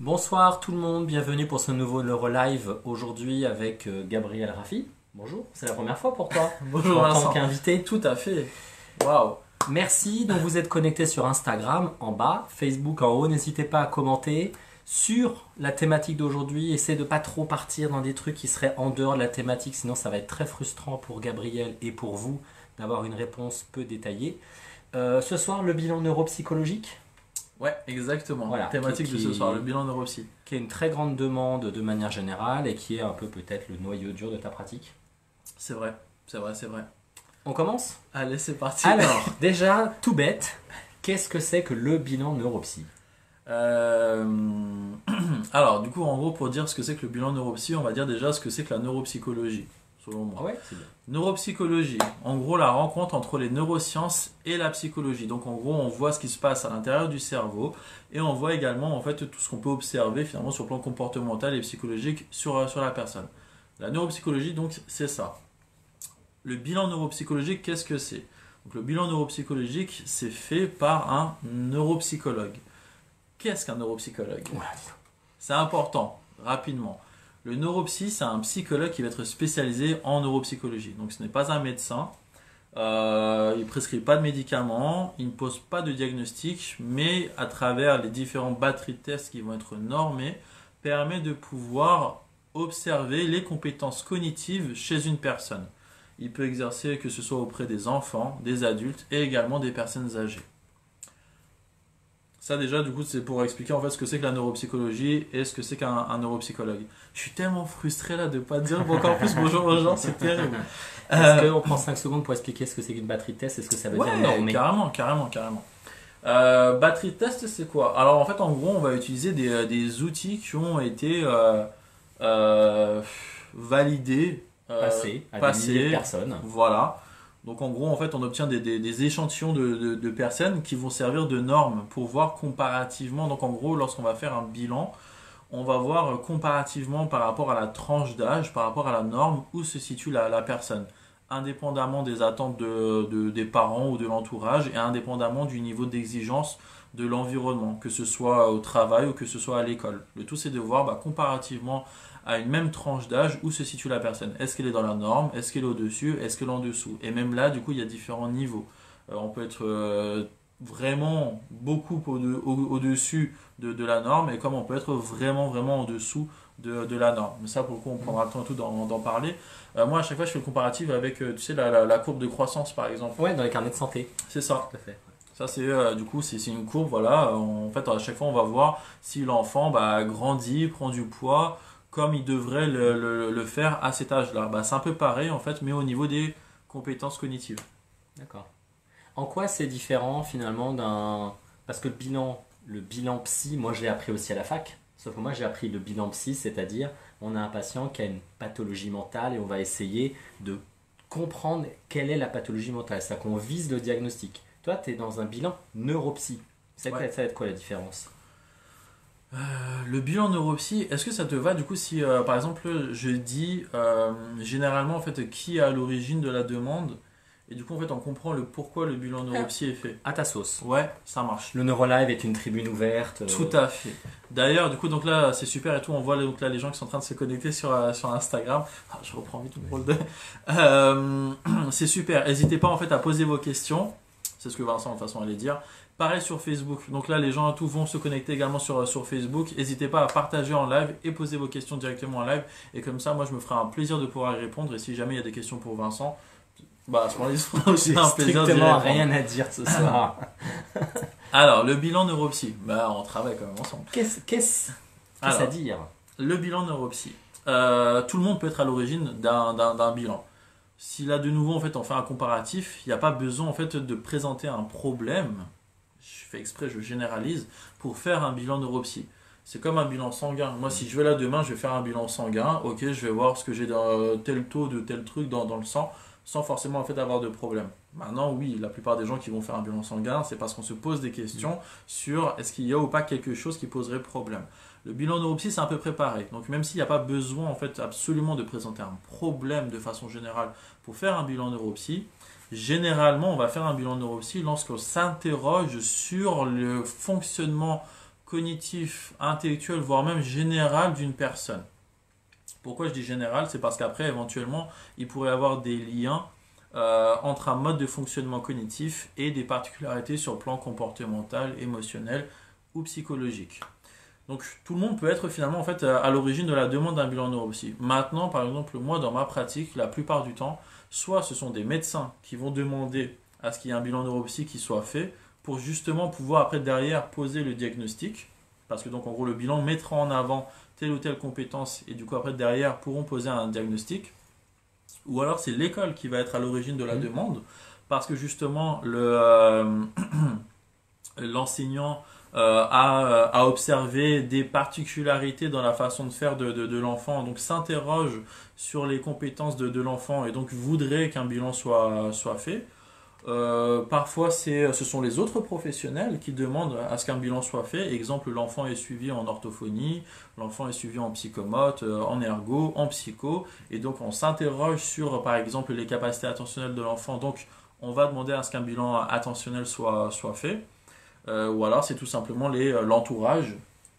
Bonsoir tout le monde, bienvenue pour ce nouveau Neurolive aujourd'hui avec Gabriel Raffi. Bonjour, c'est la première fois pour toi. Bonjour en Vincent. tant qu'invité. Tout à fait. Waouh. Merci, donc vous êtes connectés sur Instagram en bas, Facebook en haut, n'hésitez pas à commenter sur la thématique d'aujourd'hui. Essayez de pas trop partir dans des trucs qui seraient en dehors de la thématique, sinon ça va être très frustrant pour Gabriel et pour vous d'avoir une réponse peu détaillée. Ce soir, le bilan neuropsychologique. Ouais, exactement. Voilà, Thématique de ce soir, le bilan neuropsy. Qui est une très grande demande de manière générale et qui est un peu peut-être le noyau dur de ta pratique. C'est vrai, c'est vrai, c'est vrai. On commence ? Allez, c'est parti. Alors, déjà, tout bête, qu'est-ce que c'est que le bilan neuropsy ? Alors, du coup, en gros, pour dire ce que c'est que le bilan neuropsy, on va dire déjà ce que c'est que la neuropsychologie, selon moi. Ah ouais, c'est bien. Neuropsychologie, en gros, la rencontre entre les neurosciences et la psychologie. Donc, en gros, on voit ce qui se passe à l'intérieur du cerveau et on voit également, en fait, tout ce qu'on peut observer, finalement, sur le plan comportemental et psychologique sur la personne. La neuropsychologie, donc, c'est ça. Le bilan neuropsychologique, qu'est-ce que c'est ? Donc, le bilan neuropsychologique, c'est fait par un neuropsychologue. Qu'est-ce qu'un neuropsychologue ? Ouais. C'est important, rapidement. Le neuropsy, c'est un psychologue qui va être spécialisé en neuropsychologie. Donc ce n'est pas un médecin, il ne prescrit pas de médicaments, il ne pose pas de diagnostic, mais à travers les différents batteries de tests qui vont être normés, permet de pouvoir observer les compétences cognitives chez une personne. Il peut exercer que ce soit auprès des enfants, des adultes et également des personnes âgées. Ça déjà, du coup, c'est pour expliquer en fait ce que c'est que la neuropsychologie et ce que c'est qu'un neuropsychologue. Je suis tellement frustré là de ne pas dire encore plus bonjour aux gens, c'est terrible. Est-ce qu'on prend 5 secondes pour expliquer ce que c'est qu'une batterie de test et ce que ça veut dire normer ? Carrément. Batterie de test, c'est quoi ? Alors en fait, en gros, on va utiliser des outils qui ont été validés, Passer à des milliers de personnes. Voilà. Donc en gros, en fait, on obtient des échantillons de personnes qui vont servir de normes pour voir comparativement. Donc en gros, lorsqu'on va faire un bilan, on va voir comparativement par rapport à la tranche d'âge, par rapport à la norme, où se situe la personne, indépendamment des attentes des parents ou de l'entourage et indépendamment du niveau d'exigence de l'environnement, que ce soit au travail ou que ce soit à l'école. Le tout, c'est de voir comparativement à une même tranche d'âge où se situe la personne. Est-ce qu'elle est dans la norme ? Est-ce qu'elle est au-dessus ? Est-ce qu'elle est en dessous ? Et même là, du coup, il y a différents niveaux. On peut être vraiment beaucoup au-dessus de la norme et comme on peut être vraiment en dessous de la norme. Mais ça, pour le coup, on prendra le temps et tout d'en parler. Moi, à chaque fois, je fais le comparatif avec, tu sais, la courbe de croissance, par exemple. Ouais, dans les carnets de santé. C'est ça. Tout à fait. Ça, du coup, c'est une courbe, voilà. En fait, à chaque fois, on va voir si l'enfant grandit, prend du poids, comme il devrait le faire à cet âge-là. C'est un peu pareil, en fait, mais au niveau des compétences cognitives. D'accord. En quoi c'est différent, finalement, d'un... Parce que le bilan psy, moi, je l'ai appris aussi à la fac. Sauf que moi, j'ai appris le bilan psy, c'est-à-dire, on a un patient qui a une pathologie mentale et on va essayer de comprendre quelle est la pathologie mentale. C'est-à-dire qu'on vise le diagnostic. Toi, tu es dans un bilan neuropsy. Ça va être quoi la différence ? Le bilan neuropsy, est-ce que ça te va du coup si par exemple je dis généralement en fait qui est à l'origine de la demande et du coup en fait on comprend le pourquoi le bilan neuropsy est fait. À ta sauce. Ouais, ça marche. Le Neurolive est une tribune ouverte. Tout à fait. D'ailleurs du coup donc là c'est super et tout, on voit donc là les gens qui sont en train de se connecter sur Instagram. Je reprends vite mon rôle de... c'est super, n'hésitez pas en fait à poser vos questions, c'est ce que Vincent de toute façon allait dire. Pareil sur Facebook. Donc là, les gens tous vont se connecter également sur Facebook. N'hésitez pas à partager en live et poser vos questions directement en live. Et comme ça, moi, je me ferai un plaisir de pouvoir y répondre. Et si jamais il y a des questions pour Vincent, à ce moment-là, il se fera aussi un plaisir de strictement répondre. rien à dire ce soir. Alors, le bilan neuropsy. On travaille quand même ensemble. Qu'est-ce à dire ? Le bilan neuropsy. Tout le monde peut être à l'origine d'un bilan. Si là, de nouveau, en fait, on fait un comparatif, il n'y a pas besoin en fait, de présenter un problème. Je fais exprès, je généralise, pour faire un bilan neuropsy. C'est comme un bilan sanguin. Moi, si je vais là demain, je vais faire un bilan sanguin. Ok, je vais voir ce que j'ai dans tel taux de tel truc dans le sang, sans forcément en fait avoir de problème. Maintenant, oui, la plupart des gens qui vont faire un bilan sanguin, c'est parce qu'on se pose des questions sur est-ce qu'il y a ou pas quelque chose qui poserait problème. Le bilan neuropsy, c'est un peu préparé. Donc, même s'il n'y a pas besoin en fait absolument de présenter un problème de façon générale pour faire un bilan neuropsy, généralement, on va faire un bilan neuropsy lorsqu'on s'interroge sur le fonctionnement cognitif, intellectuel, voire même général d'une personne. Pourquoi je dis général? C'est parce qu'après, éventuellement, il pourrait y avoir des liens entre un mode de fonctionnement cognitif et des particularités sur le plan comportemental, émotionnel ou psychologique. Donc tout le monde peut être finalement en fait à l'origine de la demande d'un bilan neuropsy. Maintenant, par exemple, moi dans ma pratique, la plupart du temps, soit ce sont des médecins qui vont demander à ce qu'il y ait un bilan neuropsy qui soit fait pour justement pouvoir après derrière poser le diagnostic, parce que donc en gros le bilan mettra en avant telle ou telle compétence et du coup après derrière pourront poser un diagnostic. Ou alors c'est l'école qui va être à l'origine de la demande, parce que justement l'enseignant a observé des particularités dans la façon de faire de l'enfant, donc s'interroge sur les compétences de l'enfant et donc voudrait qu'un bilan soit fait. Parfois, ce sont les autres professionnels qui demandent à ce qu'un bilan soit fait. Exemple, l'enfant est suivi en orthophonie, l'enfant est suivi en psychomote, en ergo, en psycho. Et donc, on s'interroge sur, par exemple, les capacités attentionnelles de l'enfant. Donc, on va demander à ce qu'un bilan attentionnel soit fait. Ou alors, c'est tout simplement l'entourage.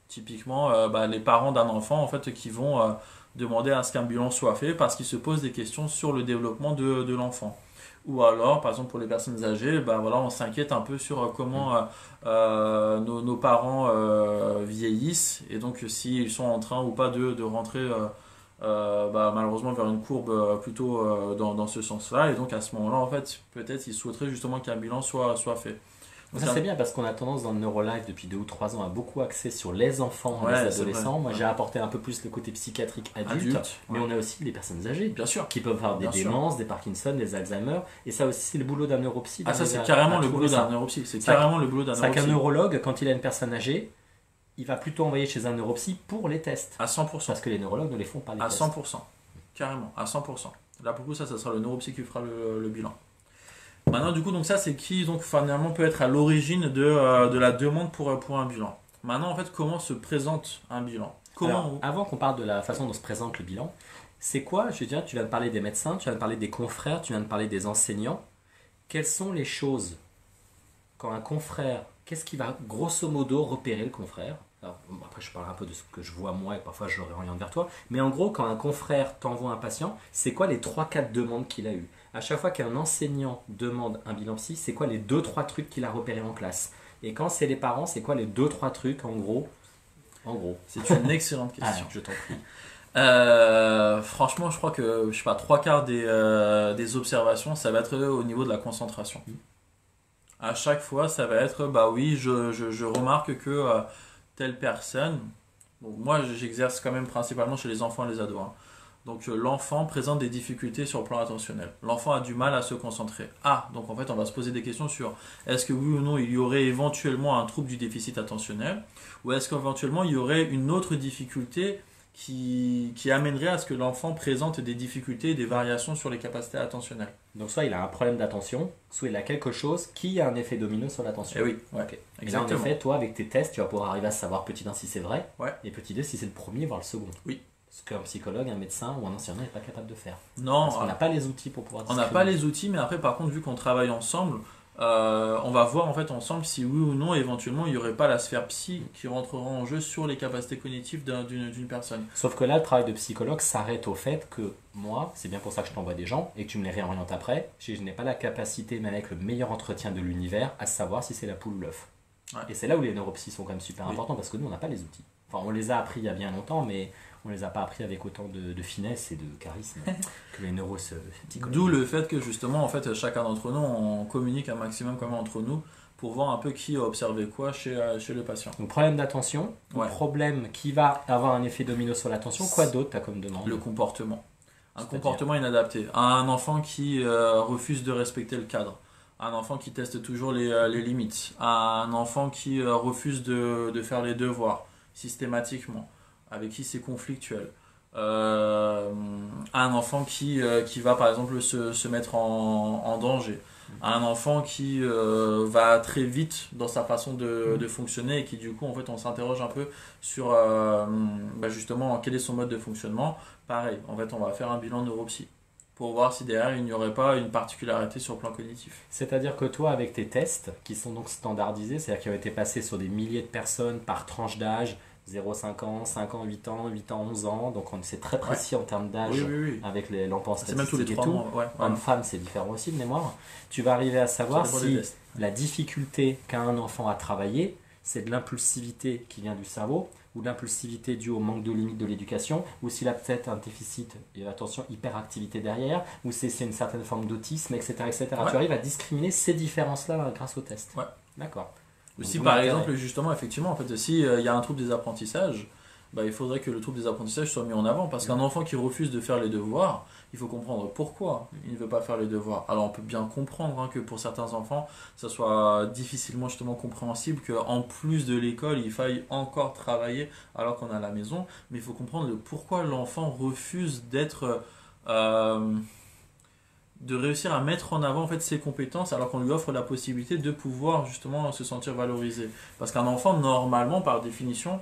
Typiquement, les parents d'un enfant, en fait, qui vont demander à ce qu'un bilan soit fait parce qu'ils se posent des questions sur le développement de l'enfant. Ou alors, par exemple, pour les personnes âgées, on s'inquiète un peu sur comment nos parents vieillissent et donc s'ils sont en train ou pas de rentrer malheureusement vers une courbe plutôt dans ce sens-là. Et donc à ce moment-là, en fait, peut-être ils souhaiteraient justement qu'un bilan soit fait. Donc, ça c'est bien parce qu'on a tendance dans le NeuroLife depuis 2 ou 3 ans à beaucoup axer sur les enfants, les adolescents. Moi j'ai apporté un peu plus le côté psychiatrique adulte, mais on a aussi les personnes âgées bien sûr, qui peuvent avoir des démences, des Parkinson, des Alzheimer. Et ça aussi c'est le boulot d'un neuropsy. Ah ça c'est carrément le boulot d'un neuropsy. C'est carrément le boulot d'un neuropsy. C'est qu'un neurologue, quand il a une personne âgée, il va plutôt envoyer chez un neuropsy pour les tests. À 100%. Parce que les neurologues ne les font pas les tests. À 100%. Carrément, à 100%. Là pour le coup ça sera le neuropsy qui fera le bilan. Maintenant, du coup, donc ça, c'est qui donc finalement peut être à l'origine de la demande pour un bilan. Maintenant, en fait, comment se présente un bilan? Alors, avant qu'on parle de la façon dont se présente le bilan, c'est quoi? Je veux dire, tu viens de parler des médecins, tu viens de parler des confrères, tu viens de parler des enseignants. Quelles sont les choses quand un confrère, qu'est-ce qui va grosso modo repérer le confrère? Alors, après, je parle un peu de ce que je vois moi et parfois je le réoriente vers toi. Mais en gros, quand un confrère t'envoie un patient, c'est quoi les 3-4 demandes qu'il a eues? À chaque fois qu'un enseignant demande un bilan psy, c'est quoi les 2-3 trucs qu'il a repérés en classe? Et quand c'est les parents, c'est quoi les 2-3 trucs en gros? C'est une excellente question. Je t'en prie. Franchement, je crois que 3/4 des observations, ça va être au niveau de la concentration. À chaque fois, ça va être je remarque que telle personne. Bon, moi, j'exerce quand même principalement chez les enfants et les ados. Donc l'enfant présente des difficultés sur le plan attentionnel. L'enfant a du mal à se concentrer. Donc en fait on va se poser des questions sur est-ce que oui ou non il y aurait éventuellement un trouble du déficit attentionnel ou est-ce qu'éventuellement il y aurait une autre difficulté qui amènerait à ce que l'enfant présente des difficultés et des variations sur les capacités attentionnelles. Donc soit il a un problème d'attention, soit il a quelque chose qui a un effet domino sur l'attention. Et oui, okay. Et là en effet, toi avec tes tests, tu vas pouvoir arriver à savoir petit 1 si c'est vrai, et petit 2 si c'est le premier voire le second. Oui. Ce qu'un psychologue, un médecin ou un enseignant n'est pas capable de faire. Non. Parce qu'on n'a pas les outils pour pouvoir discriminer. On n'a pas les outils, mais après, par contre, vu qu'on travaille ensemble, on va voir en fait ensemble si oui ou non, éventuellement, il n'y aurait pas la sphère psy qui rentrera en jeu sur les capacités cognitives d'une personne. Sauf que là, le travail de psychologue s'arrête au fait que moi, c'est bien pour ça que je t'envoie des gens et que tu me les réorientes après, je n'ai pas la capacité, même avec le meilleur entretien de l'univers, à savoir si c'est la poule ou l'œuf. Ouais. Et c'est là où les neuropsys sont quand même super importants parce que nous, on n'a pas les outils. Enfin, on les a appris il y a bien longtemps, mais on ne les a pas appris avec autant de finesse et de charisme que les neuropsychologues. D'où le fait que justement, en fait, chacun d'entre nous, on communique un maximum quand même entre nous pour voir un peu qui a observé quoi chez le patient. Donc problème d'attention, problème qui va avoir un effet domino sur l'attention, quoi d'autre tu as comme demande? Le comportement. Un comportement inadapté. Un enfant qui refuse de respecter le cadre. Un enfant qui teste toujours les limites. Un enfant qui refuse de faire les devoirs systématiquement, avec qui c'est conflictuel. Un enfant qui va par exemple se mettre en danger. Un enfant qui va très vite dans sa façon de fonctionner et qui du coup en fait on s'interroge un peu sur justement quel est son mode de fonctionnement. Pareil, en fait on va faire un bilan neuropsy. pour voir si derrière il n'y aurait pas une particularité sur le plan cognitif. C'est-à-dire que toi, avec tes tests, qui sont donc standardisés, c'est-à-dire qui ont été passés sur des milliers de personnes par tranche d'âge, 0,5 ans, 5 ans, 8 ans, 8 ans, 11 ans, donc c'est très précis en termes d'âge Oui. avec l'emploi C'est même tous les statistique et 3 tout. mois. Ouais. Homme-femme, c'est différent aussi de mémoire. Tu vas arriver à savoir Ça dépend des si tests. la difficulté qu'a un enfant à travailler, c'est de l'impulsivité qui vient du cerveau, ou de l'impulsivité due au manque de limite de l'éducation, ou s'il a peut-être un déficit, et attention, hyperactivité derrière, ou c'est une certaine forme d'autisme, etc. Ouais. Tu arrives à discriminer ces différences-là grâce au test. Ouais. D'accord. Aussi, Donc, par l'intérêt. exemple, justement, effectivement, en fait, si il y a un trouble des apprentissages, bah, il faudrait que le trouble des apprentissages soit mis en avant. Parce qu'un enfant qui refuse de faire les devoirs, il faut comprendre pourquoi il ne veut pas faire les devoirs. Alors, on peut bien comprendre que pour certains enfants, ça soit difficilement justement compréhensible qu'en plus de l'école, il faille encore travailler alors qu'on est à la maison. Mais il faut comprendre le pourquoi l'enfant refuse de réussir à mettre en avant en fait ses compétences alors qu'on lui offre la possibilité de pouvoir justement se sentir valorisé. Parce qu'un enfant, normalement, par définition,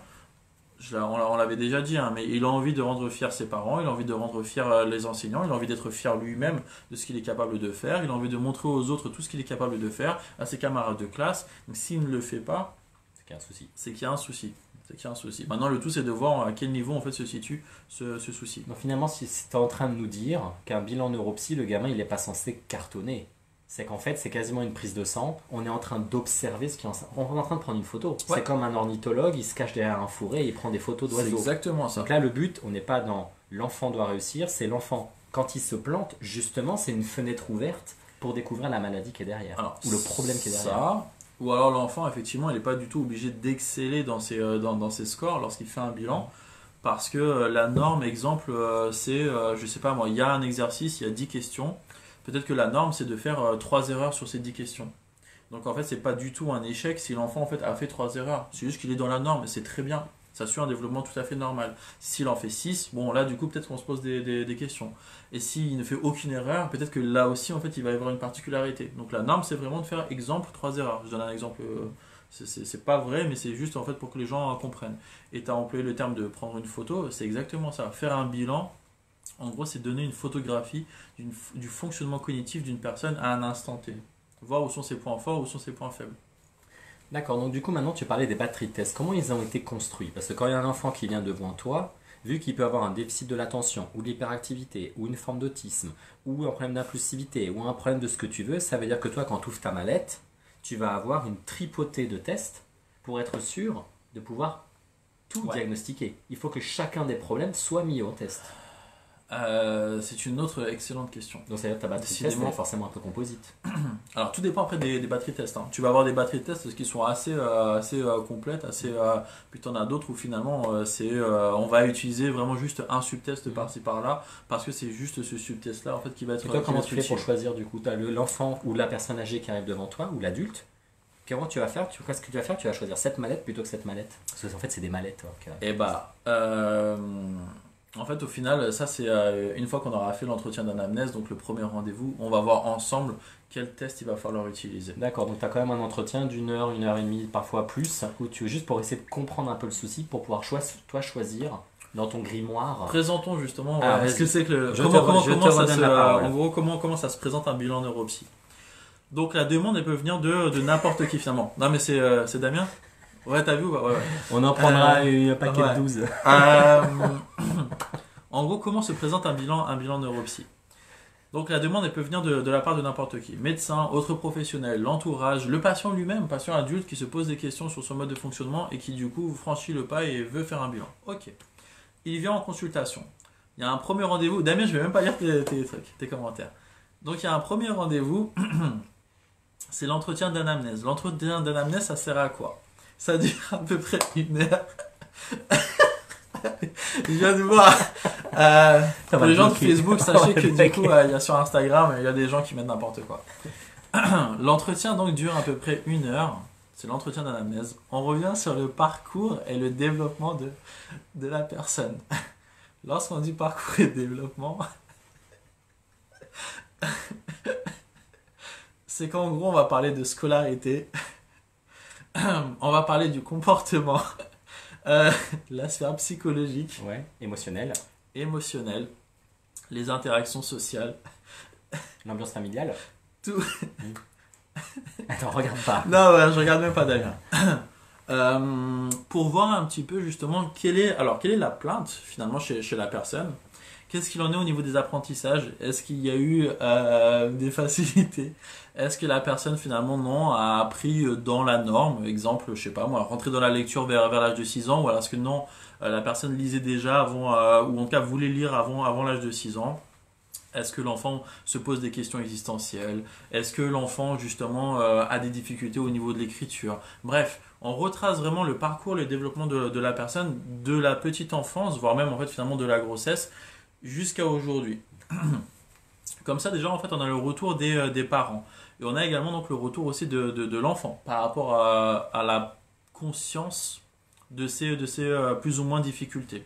on l'avait déjà dit, hein, mais il a envie de rendre fier ses parents, il a envie de rendre fier les enseignants, il a envie d'être fier lui-même de ce qu'il est capable de faire, il a envie de montrer aux autres tout ce qu'il est capable de faire, à ses camarades de classe. Donc s'il ne le fait pas, C'est qu'il y a un souci. c'est qu'il y a un souci. C'est qu'il y a un souci. Maintenant, le tout, c'est de voir à quel niveau en fait se situe ce souci. Donc finalement, si tu es en train de nous dire qu'un bilan neuropsy, le gamin, il n'est pas censé cartonner. C'est qu'en fait, c'est quasiment une prise de sang. On est en train d'observer ce qui est on est en train de prendre une photo. Ouais. C'est comme un ornithologue, il se cache derrière un fourré et il prend des photos C'est d'oiseaux. exactement ça. Donc là, le but, on n'est pas dans l'enfant doit réussir, c'est l'enfant. Quand il se plante, justement, c'est une fenêtre ouverte pour découvrir la maladie qui est derrière. Alors, ou le problème qui est derrière. Ça, ou alors l'enfant, effectivement, il n'est pas du tout obligé d'exceller dans ses scores lorsqu'il fait un bilan. Parce que la norme, exemple, c'est, je sais pas moi, il y a un exercice, il y a 10 questions. Peut-être que la norme, c'est de faire 3 erreurs sur ces 10 questions. Donc en fait, c'est pas du tout un échec si l'enfant en fait, a fait 3 erreurs. C'est juste qu'il est dans la norme et c'est très bien. Ça suit un développement tout à fait normal. S'il en fait 6, bon là du coup peut-être qu'on se pose des questions. Et s'il ne fait aucune erreur, peut-être que là aussi en fait il va y avoir une particularité. Donc la norme c'est vraiment de faire exemple 3 erreurs. Je donne un exemple, c'est pas vrai mais c'est juste en fait pour que les gens comprennent. Et tu as employé le terme de prendre une photo, c'est exactement ça. Faire un bilan, en gros c'est donner une photographie du fonctionnement cognitif d'une personne à un instant T. Voir où sont ses points forts, où sont ses points faibles. D'accord, donc du coup maintenant tu parlais des batteries de tests. Comment ils ont été construits? Parce que quand il y a un enfant qui vient devant toi, vu qu'il peut avoir un déficit de l'attention, ou de l'hyperactivité, ou une forme d'autisme, ou un problème d'impulsivité, ou un problème de ce que tu veux, ça veut dire que toi quand tu ouvres ta mallette, tu vas avoir une tripotée de tests pour être sûr de pouvoir tout diagnostiquer. Il faut que chacun des problèmes soit mis au test. C'est une autre excellente question. Donc ça veut dire que ta batterie de test elle est forcément un peu composite. Alors tout dépend après des batteries de test. Hein. Tu vas avoir des batteries de test qui sont assez complètes, puis tu en as d'autres où finalement on va utiliser vraiment juste un subtest par-ci par-là parce que c'est juste ce subtest là en fait qui va être. Et toi comment tu fais pour choisir du coup? Tu as l'enfant ou la personne âgée qui arrive devant toi ou l'adulte. Comment tu vas faire? Qu'est-ce que tu vas faire? Tu vas choisir cette mallette plutôt que cette mallette. Parce que en fait c'est des mallettes. Et en fait, au final, ça c'est une fois qu'on aura fait l'entretien d'anamnèse, donc le premier rendez-vous, on va voir ensemble quel test il va falloir utiliser. D'accord, donc tu as quand même un entretien d'1 heure, 1 heure et demie, parfois plus, où tu juste pour essayer de comprendre un peu le souci, pour pouvoir toi choisir dans ton grimoire. Présentons justement, est-ce que c'est que comment ça se présente un bilan neuropsy. Donc la demande elle peut venir de n'importe qui finalement. Non mais c'est Damien. Ouais, t'as vu? Ouais. On en prendra un paquet de 12. En gros, comment se présente un bilan neuropsy? Donc la demande elle peut venir de la part de n'importe qui. Médecin, autres professionnels, l'entourage, le patient lui-même, patient adulte qui se pose des questions sur son mode de fonctionnement et qui du coup franchit le pas et veut faire un bilan. Ok. Il vient en consultation. Il y a un premier rendez-vous. Damien, je vais même pas lire tes commentaires. Donc il y a un premier rendez-vous. C'est l'entretien d'anamnèse. L'entretien d'anamnèse, ça sert à quoi? Ça dure à peu près 1 heure. Je viens de voir. Pour les gens de Facebook, sachez que du coup, il y a sur Instagram, il y a des gens qui mettent n'importe quoi. L'entretien donc dure à peu près 1 heure. C'est l'entretien d'anamnèse. On revient sur le parcours et le développement de la personne. Lorsqu'on dit parcours et développement, c'est qu'en gros, on va parler de scolarité. On va parler du comportement, la sphère psychologique, émotionnel, les interactions sociales, L'ambiance familiale. tout. Attends, regarde pas. Non, ouais, je regarde même pas d'ailleurs. Pour voir un petit peu justement quelle est la plainte finalement chez la personne. Qu'est-ce qu'il en est au niveau des apprentissages? Est-ce qu'il y a eu des facilités? Est-ce que la personne finalement non a appris dans la norme? Exemple, je sais pas moi, rentrer dans la lecture vers l'âge de 6 ans, ou alors est-ce que non, la personne lisait déjà avant, ou en tout cas voulait lire avant l'âge de 6 ans? Est-ce que l'enfant se pose des questions existentielles? Est-ce que l'enfant, justement, a des difficultés au niveau de l'écriture? Bref, on retrace vraiment le parcours, le développement de la personne, de la petite enfance, voire même, en fait, finalement, de la grossesse, jusqu'à aujourd'hui. Comme ça, déjà, en fait, on a le retour des parents. Et on a également, donc, le retour aussi de l'enfant par rapport à la conscience de ces plus ou moins difficultés.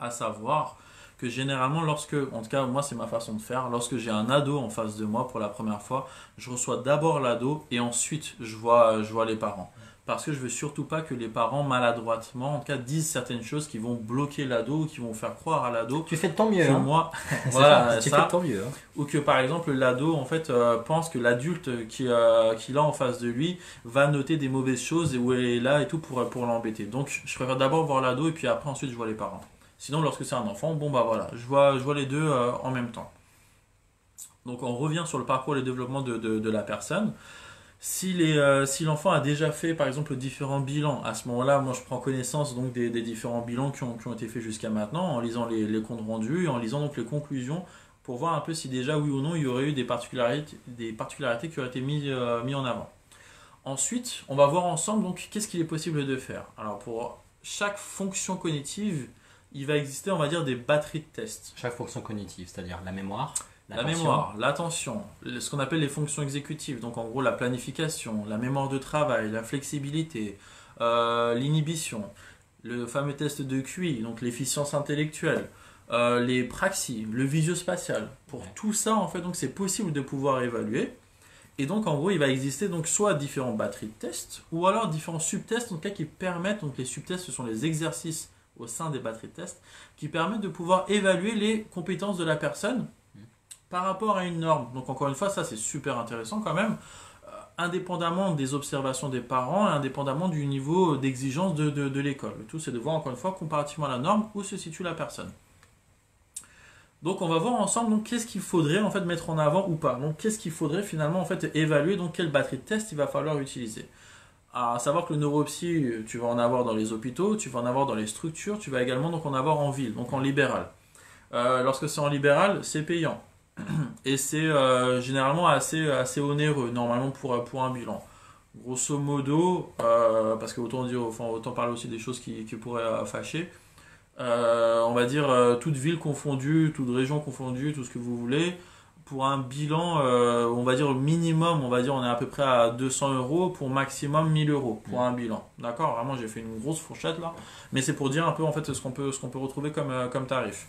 À savoir que généralement en tout cas moi c'est ma façon de faire, lorsque j'ai un ado en face de moi pour la première fois, je reçois d'abord l'ado et ensuite je vois les parents. Parce que je veux surtout pas que les parents maladroitement, en tout cas, disent certaines choses qui vont bloquer l'ado ou qui vont faire croire à l'ado Tu fais de ton mieux. que Hein. moi, Voilà, tu fais ça, de ton mieux. Hein. ou que par exemple l'ado en fait pense que l'adulte qu'il a en face de lui va noter des mauvaises choses et où elle est là et tout pour l'embêter. Donc je préfère d'abord voir l'ado et puis après ensuite je vois les parents. Sinon lorsque c'est un enfant, bon bah voilà, je vois les deux en même temps. Donc on revient sur le parcours et le développement de la personne. Si l'enfant a déjà fait par exemple différents bilans, à ce moment-là, moi je prends connaissance donc des différents bilans qui ont été faits jusqu'à maintenant en lisant les comptes rendus et en lisant donc les conclusions pour voir un peu si déjà oui ou non il y aurait eu des particularités qui auraient été mis en avant. Ensuite, on va voir ensemble donc qu'est-ce qu'il est possible de faire. Alors pour chaque fonction cognitive, il va exister on va dire des batteries de tests. Chaque fonction cognitive, c'est-à-dire la mémoire, La l'attention. mémoire, l'attention, ce qu'on appelle les fonctions exécutives, donc en gros la planification, la mémoire de travail, la flexibilité, l'inhibition, le fameux test de QI, donc l'efficience intellectuelle, les praxis, le visio-spatial. Pour tout ça, en fait, donc c'est possible de pouvoir évaluer. Et donc en gros, il va exister donc soit différentes batteries de tests, ou alors différents subtests, en tout cas qui permettent, donc les subtests ce sont les exercices au sein des batteries de tests, qui permettent de pouvoir évaluer les compétences de la personne par rapport à une norme. Donc encore une fois, ça c'est super intéressant quand même, indépendamment des observations des parents, indépendamment du niveau d'exigence de l'école. Le tout c'est de voir encore une fois, comparativement à la norme, où se situe la personne. Donc on va voir ensemble donc qu'est-ce qu'il faudrait en fait mettre en avant ou pas. Donc qu'est-ce qu'il faudrait finalement en fait évaluer, donc quelle batterie de test il va falloir utiliser. À savoir que le neuropsy, tu vas en avoir dans les hôpitaux, tu vas en avoir dans les structures, tu vas également donc en avoir en ville, donc en libéral. Lorsque c'est en libéral, c'est payant. Et c'est généralement assez onéreux, normalement, pour un bilan. Grosso modo, parce que autant parler aussi des choses qui pourraient fâcher, on va dire toute ville confondue, toute région confondue, tout ce que vous voulez, pour un bilan, on va dire minimum, on est à peu près à 200 euros, pour maximum 1000 euros pour un bilan. D'accord? Vraiment, j'ai fait une grosse fourchette là, mais c'est pour dire un peu en fait ce qu'on peut retrouver comme tarif.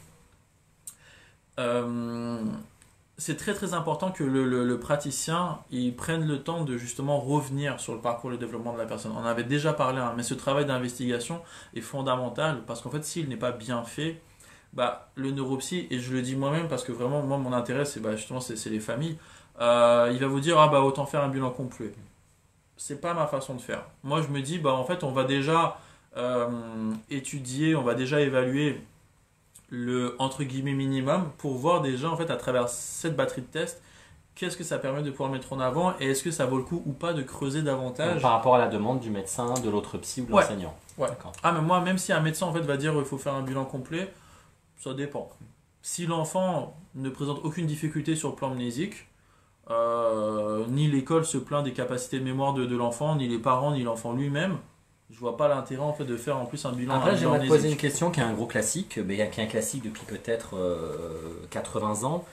C'est très très important que le praticien il prenne le temps de justement revenir sur le parcours et le développement de la personne. On en avait déjà parlé, hein, mais ce travail d'investigation est fondamental parce qu'en fait s'il n'est pas bien fait, bah, le neuropsy, et je le dis moi-même parce que vraiment moi mon intérêt justement c'est les familles, il va vous dire ah bah autant faire un bilan complet. C'est pas ma façon de faire. Moi je me dis bah en fait on va déjà étudier, on va déjà évaluer le entre guillemets minimum pour voir déjà en fait à travers cette batterie de tests qu'est-ce que ça permet de pouvoir mettre en avant et est-ce que ça vaut le coup ou pas de creuser davantage. Donc, par rapport à la demande du médecin, de l'autre psy ou de l'enseignant. Ouais. Ah mais moi même si un médecin en fait va dire il faut faire un bilan complet, ça dépend. Si l'enfant ne présente aucune difficulté sur le plan mnésique, ni l'école se plaint des capacités de mémoire de l'enfant, ni les parents, ni l'enfant lui-même, je vois pas l'intérêt en fait de faire en plus un bilan. Après, j'aimerais te mnésique. poser une question qui est un gros classique, mais qui est un classique depuis peut-être 80 ans.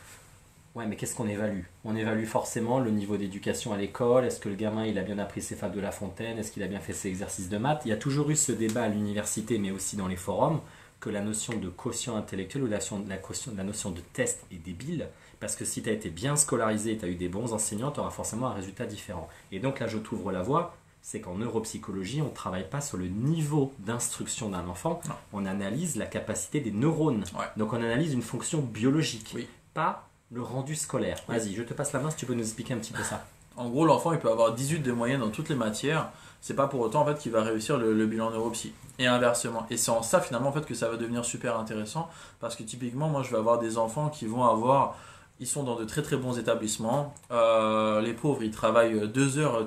Ouais, mais qu'est-ce qu'on évalue? On évalue forcément le niveau d'éducation à l'école. Est-ce que le gamin il a bien appris ses fables de La Fontaine? Est-ce qu'il a bien fait ses exercices de maths? Il y a toujours eu ce débat à l'université, mais aussi dans les forums, que la notion de quotient intellectuel ou la notion de test est débile. Parce que si tu as été bien scolarisé et tu as eu des bons enseignants, tu auras forcément un résultat différent. Et donc là, je t'ouvre la voie. c'est qu'en neuropsychologie, on ne travaille pas sur le niveau d'instruction d'un enfant, Non. on analyse la capacité des neurones. Ouais. Donc on analyse une fonction biologique, Oui. pas le rendu scolaire. Oui. Vas-y, je te passe la main si tu peux nous expliquer un petit peu ça. En gros, l'enfant, il peut avoir 18 de moyenne dans toutes les matières. C'est pas pour autant en fait qu'il va réussir le bilan neuropsy. Et inversement. Et c'est en ça finalement en fait que ça va devenir super intéressant. Parce que typiquement, moi je vais avoir des enfants qui vont avoir. Ils sont dans de très très bons établissements. Les pauvres, ils travaillent 2 heures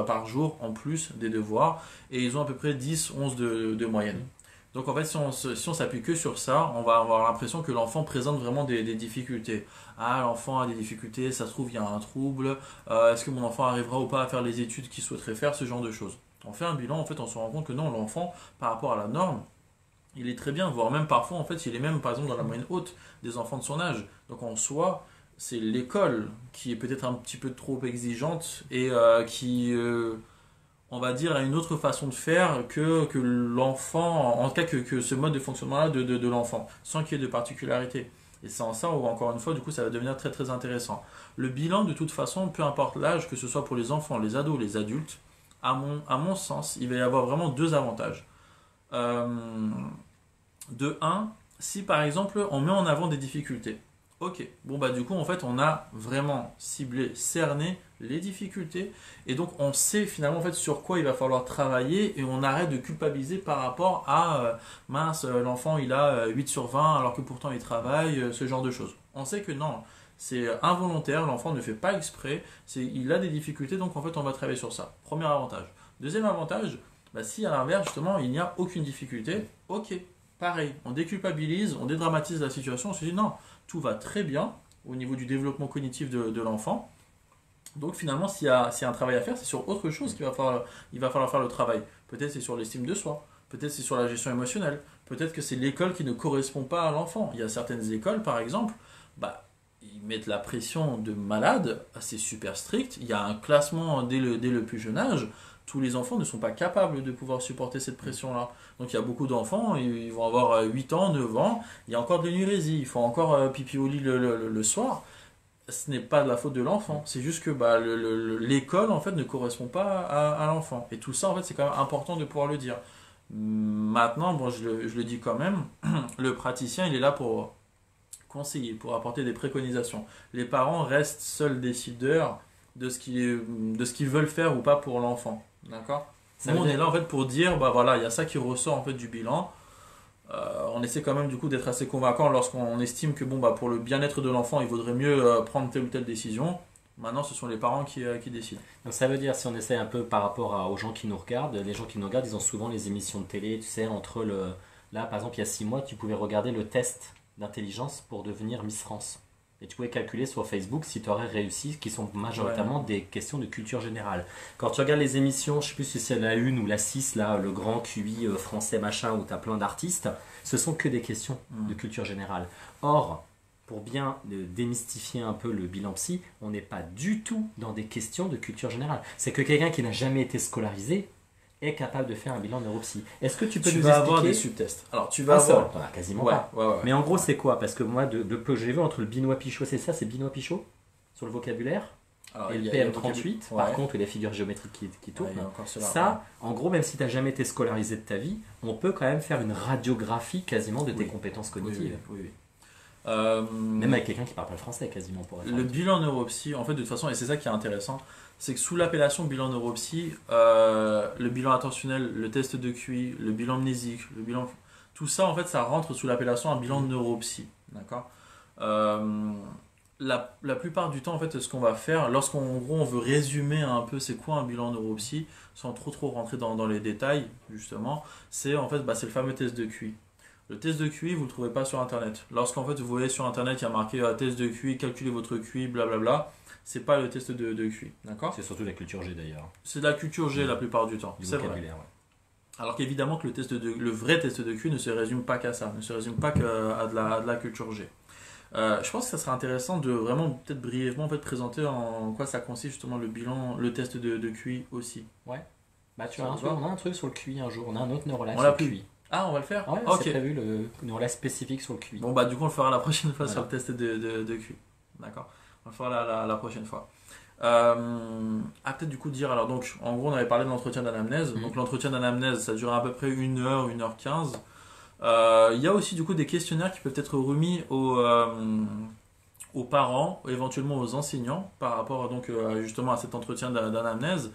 par jour en plus des devoirs. Et ils ont à peu près 10, 11 de moyenne. Donc en fait, si on s'appuie que sur ça, on va avoir l'impression que l'enfant présente vraiment des difficultés. Ah, l'enfant a des difficultés, ça se trouve, il y a un trouble. Est-ce que mon enfant arrivera ou pas à faire les études qu'il souhaiterait faire, ce genre de choses. On fait un bilan, en fait, on se rend compte que non, l'enfant, par rapport à la norme, il est très bien, voire même parfois, en fait, il est même, par exemple, dans la moyenne haute des enfants de son âge. Donc en soi, c'est l'école qui est peut-être un petit peu trop exigeante et qui... on va dire, à une autre façon de faire que l'enfant, en tout cas que ce mode de fonctionnement-là de l'enfant, sans qu'il y ait de particularité. Et c'est en ça où, encore une fois, du coup, ça va devenir très très intéressant. Le bilan, de toute façon, peu importe l'âge, que ce soit pour les enfants, les ados, les adultes, à mon sens, il va y avoir vraiment 2 avantages. De un, si par exemple, on met en avant des difficultés. Ok, bon bah du coup en fait on a vraiment ciblé, cerné les difficultés et donc on sait finalement en fait sur quoi il va falloir travailler et on arrête de culpabiliser par rapport à mince, l'enfant il a 8 sur 20 alors que pourtant il travaille, ce genre de choses. On sait que non, c'est involontaire, l'enfant ne fait pas exprès, il a des difficultés donc en fait on va travailler sur ça. Premier avantage. Deuxième avantage, bah, si à l'inverse justement il n'y a aucune difficulté, ok, pareil, on déculpabilise, on dédramatise la situation, on se dit non, tout va très bien au niveau du développement cognitif de l'enfant. Donc finalement, s'il y a un travail à faire, c'est sur autre chose il va falloir faire le travail. Peut-être c'est sur l'estime de soi, peut-être c'est sur la gestion émotionnelle, peut-être que c'est l'école qui ne correspond pas à l'enfant. Il y a certaines écoles, par exemple, bah, ils mettent la pression de malade, c'est super strict, il y a un classement dès le plus jeune âge. Tous les enfants ne sont pas capables de pouvoir supporter cette pression-là. Donc il y a beaucoup d'enfants, ils vont avoir 8 ans, 9 ans, il y a encore de l'énurésie, ils font encore pipi au lit le soir. Ce n'est pas de la faute de l'enfant, c'est juste que bah, l'école en fait ne correspond pas à l'enfant. Et tout ça en fait c'est quand même important de pouvoir le dire. Maintenant, bon, je le dis quand même, le praticien il est là pour conseiller, pour apporter des préconisations. Les parents restent seuls décideurs de ce qu'ils veulent faire ou pas pour l'enfant. D'accord. Nous, on est là en fait pour dire, bah voilà, il y a ça qui ressort en fait du bilan. On essaie quand même du coup d'être assez convaincant lorsqu'on estime que bon bah pour le bien-être de l'enfant, il vaudrait mieux prendre telle ou telle décision. Maintenant, ce sont les parents qui décident. Donc ça veut dire, si on essaie un peu par rapport aux gens qui nous regardent, les gens qui nous regardent, ils ont souvent les émissions de télé, tu sais, entre le... Là, par exemple, il y a 6 mois, tu pouvais regarder le test d'intelligence pour devenir Miss France. Et tu pouvais calculer sur Facebook si tu aurais réussi, qui sont majoritairement des questions de culture générale. Quand tu regardes les émissions, je ne sais plus si c'est la 1 ou la 6, là, le grand QI français machin, où tu as plein d'artistes, ce sont que des questions de culture générale. Or, pour bien démystifier un peu le bilan psy, on n'est pas du tout dans des questions de culture générale. C'est que quelqu'un qui n'a jamais été scolarisé est capable de faire un bilan neuropsy. Est-ce que tu peux nous expliquer? Tu vas avoir des subtests. Alors, tu vas avoir... T'en as quasiment ouais, pas. ouais. Mais en gros, c'est quoi? Parce que moi, de peu que j'ai vu entre le Binois-Pichot, c'est ça, c'est Binois-Pichot sur le vocabulaire. Alors, et le PM38, par contre, les figures géométriques qui tournent. Ça, en gros, même si tu n'as jamais été scolarisé de ta vie, on peut quand même faire une radiographie quasiment de tes compétences cognitives. Oui. Même avec quelqu'un qui parle pas le français quasiment. Le bilan neuropsy, en fait, de toute façon, et c'est ça qui est intéressant, c'est que sous l'appellation bilan neuropsy, le bilan attentionnel, le test de QI, le bilan mnésique, tout ça, en fait, ça rentre sous l'appellation un bilan neuropsy. D'accord. La plupart du temps, en fait, ce qu'on va faire, lorsqu'en gros on veut résumer un peu c'est quoi un bilan neuropsy, sans trop rentrer dans les détails, justement, c'est en fait c'est le fameux test de QI. Le test de QI, vous ne le trouvez pas sur Internet. Lorsqu'en fait vous voyez sur Internet, il y a marqué test de QI, calculez votre QI, blablabla, c'est pas le test de QI. D'accord. C'est surtout de la culture G d'ailleurs. C'est de la culture G la plupart du temps. C'est vrai. Ouais. Alors qu'évidemment que le vrai test de QI ne se résume pas qu'à ça, ne se résume pas qu'à de la culture G. Je pense que ça serait intéressant de vraiment peut-être brièvement en fait, présenter en quoi ça consiste justement le test de QI aussi. Ouais. Bah tu vois, on a un truc sur le QI un jour, on a un autre neurolac sur le QI. Ah, on va le faire. Ouais, c'est prévu le neurolac spécifique sur le QI. Bon bah du coup on le fera la prochaine fois sur le test de QI. D'accord. On va le faire la prochaine fois. Peut-être du coup dire, alors donc en gros on avait parlé de l'entretien d'anamnèse, donc l'entretien d'anamnèse ça dure à peu près 1 heure 15. Il y a aussi du coup des questionnaires qui peuvent être remis aux parents, éventuellement aux enseignants par rapport donc justement à cet entretien d'anamnèse.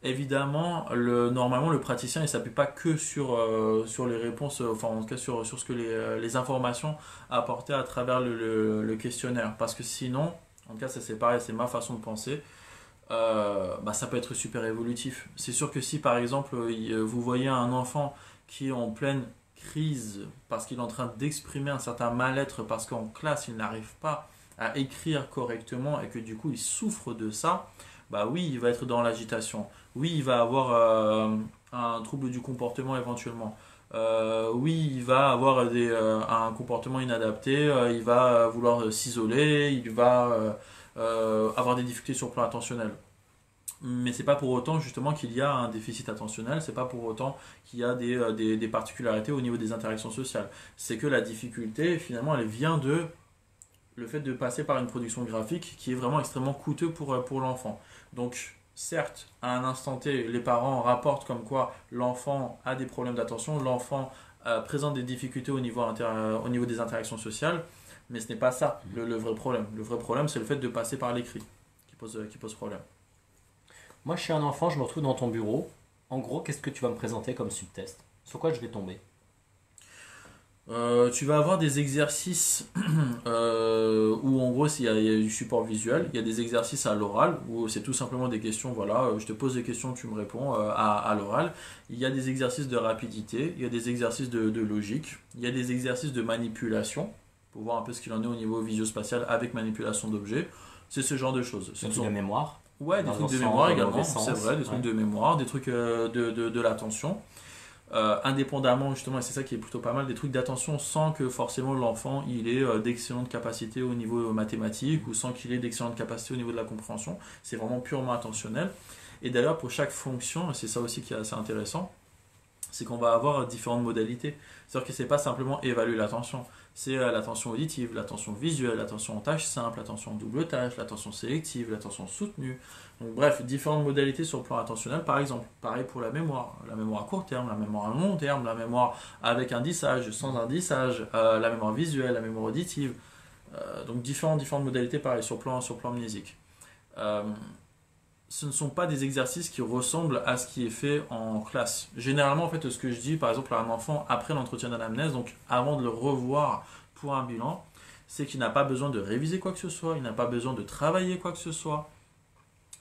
Évidemment, normalement le praticien il s'appuie pas que sur les réponses, enfin en tout cas sur ce que les informations apportées à travers le questionnaire, parce que sinon, en tout cas ça c'est pareil, c'est ma façon de penser, ça peut être super évolutif. C'est sûr que si par exemple vous voyez un enfant qui est en pleine crise parce qu'il est en train d'exprimer un certain mal-être parce qu'en classe il n'arrive pas à écrire correctement et que du coup il souffre de ça, bah oui, il va être dans l'agitation. Oui, il va avoir un trouble du comportement éventuellement. Oui, il va avoir un comportement inadapté, il va vouloir s'isoler, il va avoir des difficultés sur le plan attentionnel. Mais c'est pas pour autant justement qu'il y a un déficit attentionnel, c'est pas pour autant qu'il y a des particularités au niveau des interactions sociales. C'est que la difficulté, finalement, elle vient de le fait de passer par une production graphique qui est vraiment extrêmement coûteux pour l'enfant. Donc, certes, à un instant T, les parents rapportent comme quoi l'enfant a des problèmes d'attention, l'enfant présente des difficultés au niveau des interactions sociales, mais ce n'est pas ça le vrai problème. Le vrai problème, c'est le fait de passer par l'écrit qui pose problème. Moi, je suis un enfant, je me retrouve dans ton bureau. En gros, qu'est-ce que tu vas me présenter comme subtest? Sur quoi je vais tomber? Tu vas avoir des exercices où en gros il y a du support visuel, il y a des exercices à l'oral où c'est tout simplement des questions, voilà, je te pose des questions, tu me réponds à l'oral. Il y a des exercices de rapidité, il y a des exercices de logique, il y a des exercices de manipulation pour voir un peu ce qu'il en est au niveau visuospatial avec manipulation d'objets. C'est ce genre de choses. Des trucs de mémoire? Ouais, des Dans trucs un de sens, mémoire dans le également, mauvais c'est sens. vrai, des trucs Ouais. de mémoire, des trucs de l'attention. Indépendamment justement, et c'est ça qui est plutôt pas mal, des trucs d'attention sans que forcément l'enfant il ait d'excellentes capacités au niveau mathématique ou sans qu'il ait d'excellentes capacités au niveau de la compréhension. C'est vraiment purement attentionnel. Et d'ailleurs pour chaque fonction, et c'est ça aussi qui est assez intéressant, c'est qu'on va avoir différentes modalités. C'est-à-dire que c'est pas simplement évaluer l'attention, c'est l'attention auditive, l'attention visuelle, l'attention en tâche simple, l'attention en double tâche, l'attention sélective, l'attention soutenue. Donc bref, différentes modalités sur le plan attentionnel, par exemple. Pareil pour la mémoire à court terme, la mémoire à long terme, la mémoire avec indissage, sans indissage, la mémoire visuelle, la mémoire auditive. Donc différentes modalités, pareil, sur le plan mnésique. Euh, Ce ne sont pas des exercices qui ressemblent à ce qui est fait en classe. Généralement, en fait, ce que je dis, par exemple, à un enfant après l'entretien d'anamnèse, donc avant de le revoir pour un bilan, c'est qu'il n'a pas besoin de réviser quoi que ce soit, il n'a pas besoin de travailler quoi que ce soit,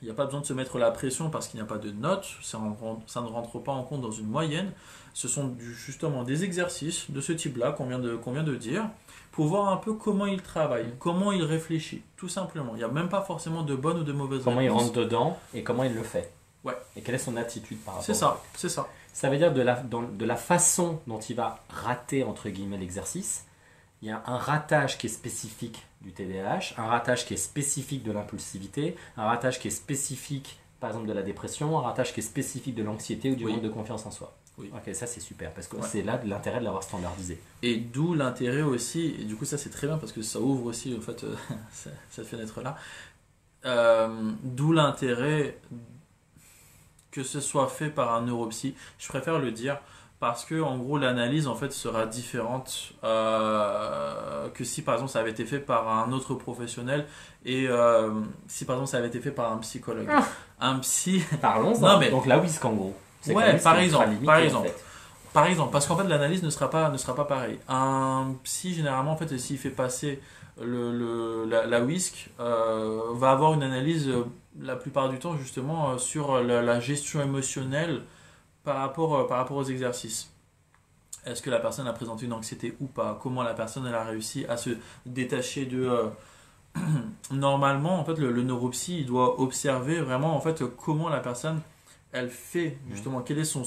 il n'y a pas besoin de se mettre la pression parce qu'il n'y a pas de notes, ça ne rentre pas en compte dans une moyenne. Ce sont justement des exercices de ce type-là qu'on vient de dire, pour voir un peu comment il travaille, comment il réfléchit, tout simplement. Il n'y a même pas forcément de bonnes ou de mauvaises Comment il réponses. rentre dedans et comment il le fait? Ouais. Et quelle est son attitude par rapport C'est au ça, truc? c'est ça. Ça veut dire de la façon dont il va rater, entre guillemets, l'exercice, il y a un ratage qui est spécifique du TDAH, un ratage qui est spécifique de l'impulsivité, un ratage qui est spécifique, par exemple, de la dépression, un ratage qui est spécifique de l'anxiété ou du Oui. manque de confiance en soi. Oui. Ok, ça c'est super, parce que Ouais. c'est là l'intérêt de l'avoir standardisé. Et d'où l'intérêt aussi, et du coup ça c'est très bien parce que ça ouvre aussi en fait cette fenêtre-là, d'où l'intérêt que ce soit fait par un neuropsy. Je préfère le dire parce que en gros l'analyse en fait sera différente que si par exemple ça avait été fait par un autre professionnel et si par exemple ça avait été fait par un psychologue. Ah. Un psy, Parlons-en. Non, mais- Donc la WISC en gros. C'est Ouais, quand même par ce qui est exemple, ultra limité, par en exemple. fait. par exemple, parce qu'en fait l'analyse ne sera pas pareil. Un psy généralement en fait s'il fait passer la WISC va avoir une analyse la plupart du temps justement sur la gestion émotionnelle par rapport aux exercices. Est-ce que la personne a présenté une anxiété ou pas? Comment la personne elle a réussi à se détacher de... Normalement, en fait, le neuropsy, il doit observer vraiment en fait comment la personne elle fait justement, quel est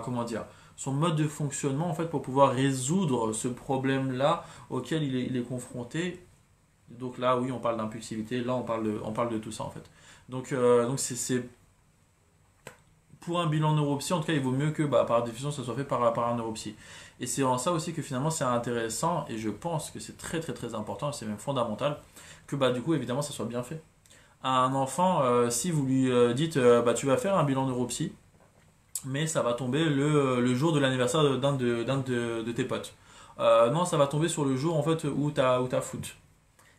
comment dire, son mode de fonctionnement en fait pour pouvoir résoudre ce problème-là auquel il est confronté. Donc là, oui, on parle d'impulsivité, là on parle de tout ça en fait. Donc c'est pour un bilan neuropsy, en tout cas, il vaut mieux que par définition, ça soit fait par un neuropsy. Et c'est en ça aussi que finalement, c'est intéressant et je pense que c'est très très très important, c'est même fondamental, que du coup, évidemment, ça soit bien fait. À un enfant, si vous lui dites, tu vas faire un bilan neuropsy, mais ça va tomber le jour de l'anniversaire d'un de tes potes. Non, ça va tomber sur le jour en fait où t'as foot.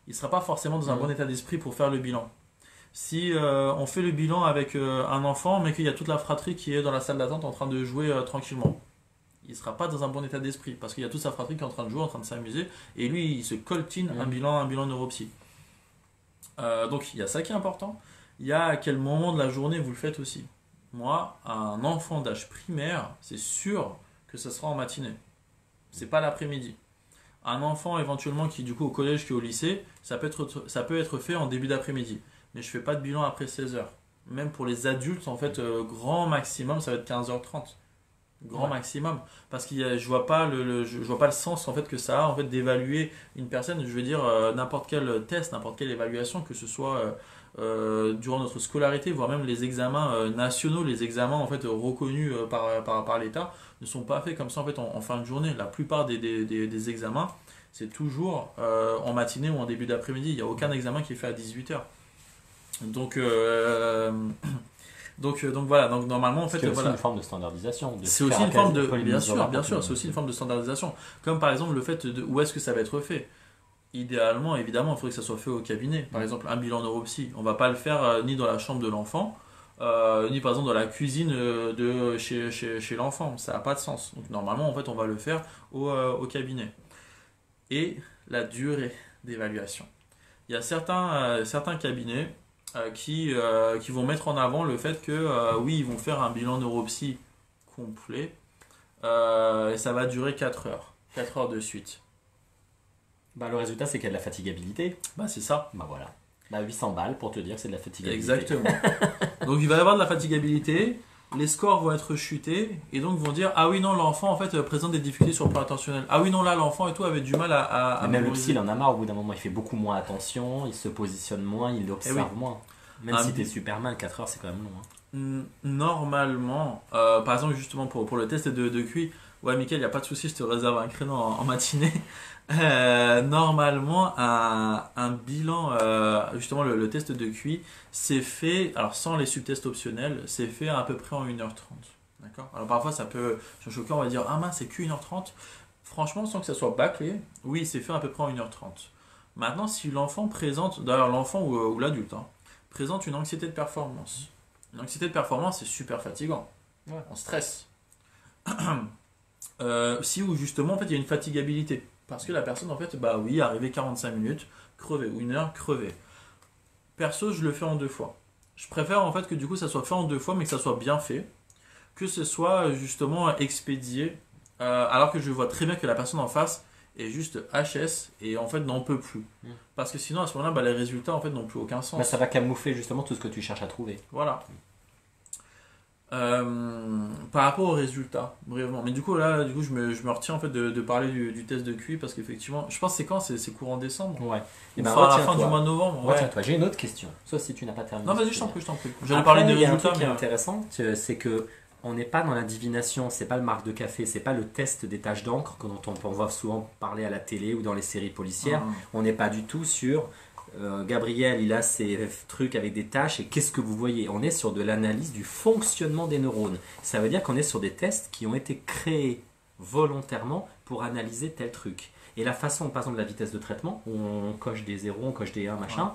Il ne sera pas forcément dans un bon état d'esprit pour faire le bilan. Si on fait le bilan avec un enfant, mais qu'il y a toute la fratrie qui est dans la salle d'attente en train de jouer tranquillement, il ne sera pas dans un bon état d'esprit parce qu'il y a toute sa fratrie qui est en train de jouer, en train de s'amuser, et lui il se coltine un bilan neuropsy. Donc il y a ça qui est important. Il y a à quel moment de la journée vous le faites aussi. Moi, un enfant d'âge primaire, c'est sûr que ce sera en matinée. C'est pas l'après-midi. Un enfant éventuellement qui du coup au collège, qui est au lycée, ça peut être fait en début d'après-midi. Mais je fais pas de bilan après 16h. Même pour les adultes, en fait, grand maximum, ça va être 15h30. Grand maximum. Parce que je vois pas je vois pas le sens en fait que ça a en fait d'évaluer une personne. Je veux dire, n'importe quel test, n'importe quelle évaluation, que ce soit durant notre scolarité, voire même les examens nationaux, les examens en fait reconnus par l'État, ne sont pas faits comme ça en fait en fin de journée. La plupart des examens, c'est toujours en matinée ou en début d'après-midi. Il n'y a aucun examen qui est fait à 18h. Donc voilà, donc normalement en fait c'est aussi voilà. une forme de standardisation. C'est aussi une forme de bien sûr, c'est aussi une forme de standardisation. Comme par exemple le fait de où est-ce que ça va être fait. Idéalement, évidemment, il faudrait que ça soit fait au cabinet. Par exemple, un bilan neuropsy, on va pas le faire ni dans la chambre de l'enfant, ni par exemple dans la cuisine de chez l'enfant. Ça n'a pas de sens. Donc normalement, en fait, on va le faire au cabinet. Et la durée d'évaluation. Il y a certains cabinets qui vont mettre en avant le fait que oui, ils vont faire un bilan neuropsy complet et ça va durer 4 heures. 4 heures de suite. Le résultat, c'est qu'il y a de la fatigabilité. C'est ça. Voilà. 800 balles pour te dire que c'est de la fatigabilité. Exactement. Donc il va y avoir de la fatigabilité, les scores vont être chutés, et donc vont dire ah oui non, l'enfant en fait présente des difficultés sur le plan attentionnel. Ah oui non, là l'enfant et tout avait du mal à même le psy, il en a marre au bout d'un moment, il fait beaucoup moins attention, il se positionne moins, il observe moins. Même si t'es Superman, 4 heures c'est quand même long. Normalement, par exemple justement pour le test de QI, ouais Mickaël, il n'y a pas de souci, je te réserve un créneau en matinée. Normalement, un bilan, justement le test de QI, c'est fait, alors sans les subtests optionnels, c'est fait à peu près en 1h30. D'accord ? Alors parfois ça peut choquer, on va dire ah mince, c'est que 1h30. Franchement, sans que ça soit bâclé, oui, c'est fait à peu près en 1h30. Maintenant, si l'enfant présente, d'ailleurs l'enfant ou l'adulte, présente une anxiété de performance. Une anxiété de performance, c'est super fatigant. Ouais. On stresse. Si ou justement, en fait, il y a une fatigabilité. Parce que la personne, en fait, oui, arrivé 45 minutes, crevé, ou 1 heure, crevé. Perso, je le fais en 2 fois. Je préfère, en fait, que du coup, ça soit fait en 2 fois, mais que ça soit bien fait. Que ce soit, justement, expédié. Alors que je vois très bien que la personne en face est juste HS et, en fait, n'en peut plus. Parce que sinon, à ce moment-là, les résultats, en fait, n'ont plus aucun sens. Ça va camoufler, justement, tout ce que tu cherches à trouver. Voilà. Par rapport aux résultats, brièvement. Mais du coup, là, je me retiens en fait de parler du test de QI parce qu'effectivement, je pense que c'est quand? C'est courant décembre. Ouais. Et à la fin du mois de novembre. Ouais. J'ai une autre question. Sauf si tu n'as pas terminé. Non, vas-y, je t'en prie. J'allais parler des résultats. Un truc qui est intéressant, c'est que on n'est pas dans la divination, c'est pas le marque de café, c'est pas le test des taches d'encre dont on voit souvent parler à la télé ou dans les séries policières. On n'est pas du tout sur Gabriel, il a ses trucs avec des tâches et qu'est-ce que vous voyez? On est sur de l'analyse du fonctionnement des neurones. Ça veut dire qu'on est sur des tests qui ont été créés volontairement pour analyser tel truc. Et la façon, par exemple, de la vitesse de traitement, où on coche des 0, on coche des 1, machin,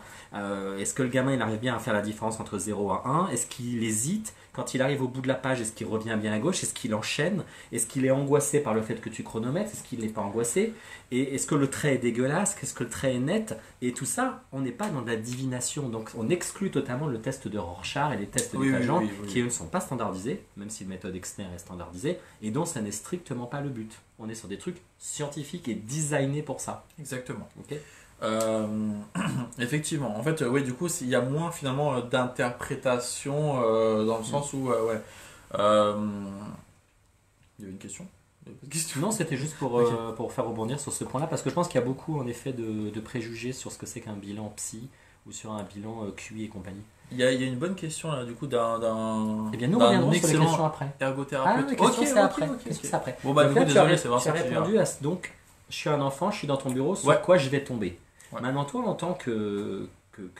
est-ce que le gamin il arrive bien à faire la différence entre 0 et 1? Est-ce qu'il hésite? Quand il arrive au bout de la page, est-ce qu'il revient bien à gauche? Est-ce qu'il enchaîne? Est-ce qu'il est angoissé par le fait que tu chronomètres? Est-ce qu'il n'est pas angoissé? Et est-ce que le trait est dégueulasse? Est-ce que le trait est net? Et tout ça, on n'est pas dans de la divination. Donc on exclut totalement le test de Rorschach et les tests des agents qui eux ne sont pas standardisés, même si la méthode Exner est standardisée, et dont ça n'est strictement pas le but. On est sur des trucs scientifiques et designés pour ça. Exactement. Okay. Effectivement, en fait, du coup, il y a moins finalement d'interprétation dans le sens où, il y avait une question. Non, c'était juste pour faire rebondir sur ce point-là, parce que je pense qu'il y a beaucoup en effet de préjugés sur ce que c'est qu'un bilan psy ou sur un bilan QI et compagnie. il y a une bonne question là, du coup, Eh bien, nous d'un reviendrons sur les excellent questions après. Ah, ergothérapeute. les questions, c'est après. Ok. Questions, c'est après. Bon, bah, Donc du là, coup, tu as, désolé, c'est tu as Vincent qui vient. répondu à donc, je suis un enfant, je suis dans ton bureau, sur Ouais. quoi je vais tomber. Ouais. Maintenant, toi, en tant que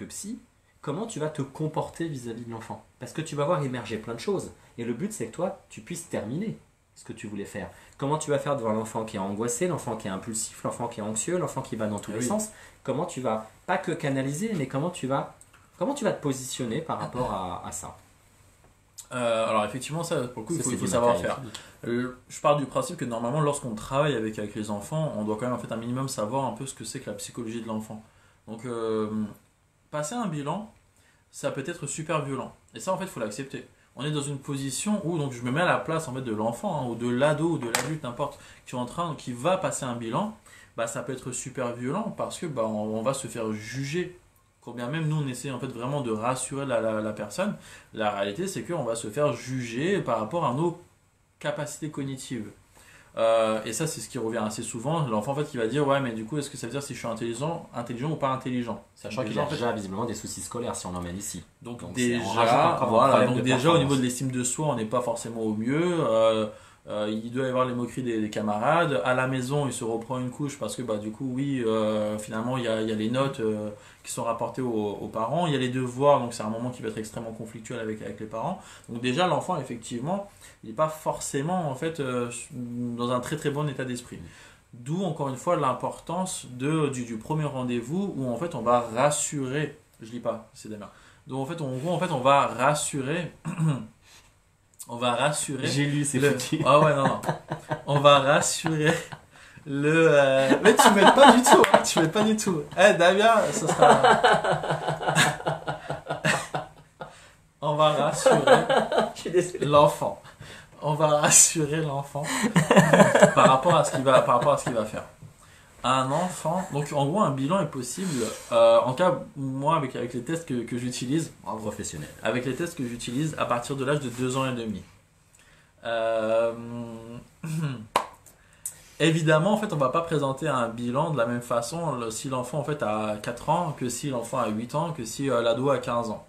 psy, comment tu vas te comporter vis-à-vis de l'enfant? Parce que tu vas voir émerger plein de choses. Et le but, c'est que toi, tu puisses terminer ce que tu voulais faire. Comment tu vas faire devant l'enfant qui est angoissé, l'enfant qui est impulsif, l'enfant qui est anxieux, l'enfant qui va dans tous les sens? Comment tu vas, pas que canaliser, mais comment tu vas te positionner par rapport à ça? Alors effectivement, ça, pour le coup, Ça, il c'est faut du savoir matériel faire. physique. Je pars du principe que normalement, lorsqu'on travaille avec les enfants, on doit quand même en fait un minimum savoir un peu ce que c'est que la psychologie de l'enfant. Donc, passer un bilan, ça peut être super violent. Et ça, en fait, il faut l'accepter. On est dans une position où donc, je me mets à la place en fait, de l'enfant, hein, ou de l'ado, ou de l'adulte, n'importe, qui va passer un bilan. Bah, ça peut être super violent parce que bah, on va se faire juger. Quand bien même nous on essaie en fait vraiment de rassurer la personne, la réalité c'est qu'on va se faire juger par rapport à nos capacités cognitives. Et ça c'est ce qui revient assez souvent. L'enfant en fait qui va dire ouais mais du coup est-ce que ça veut dire si je suis intelligent ou pas intelligent, Sachant donc, qu'il déjà, a en fait, déjà visiblement des soucis scolaires si on l'emmène ici. donc Donc, on déjà, rajoute encore un voilà, problème donc de déjà au performance. niveau de l'estime de soi, on n'est pas forcément au mieux. Il doit y avoir les moqueries des camarades. À la maison, il se reprend une couche parce que bah, du coup, oui, finalement, il y a les notes qui sont rapportées aux parents. Il y a les devoirs, donc c'est un moment qui va être extrêmement conflictuel avec les parents. Donc déjà, l'enfant, effectivement, il n'est pas forcément en fait, dans un très très bon état d'esprit. D'où, encore une fois, l'importance du premier rendez-vous où en fait, on va rassurer. Je lis pas, c'est Damien. Donc en fait, on va rassurer. On va rassurer. J'ai lu, c'est foutu. Ah ouais, non. On va rassurer mais tu m'aides pas du tout, hein. Tu m'aides pas du tout. Eh, Damien, ça sera. On va rassurer l'enfant. On va rassurer l'enfant par rapport à ce qu'il va faire. Un enfant, donc en gros un bilan est possible en cas, moi avec les tests que j'utilise, En professionnel. avec les tests que j'utilise à partir de l'âge de 2 ans et demi. Évidemment, en fait, on va pas présenter un bilan de la même façon si l'enfant en fait a 4 ans que si l'enfant a 8 ans, que si l'ado a 15 ans.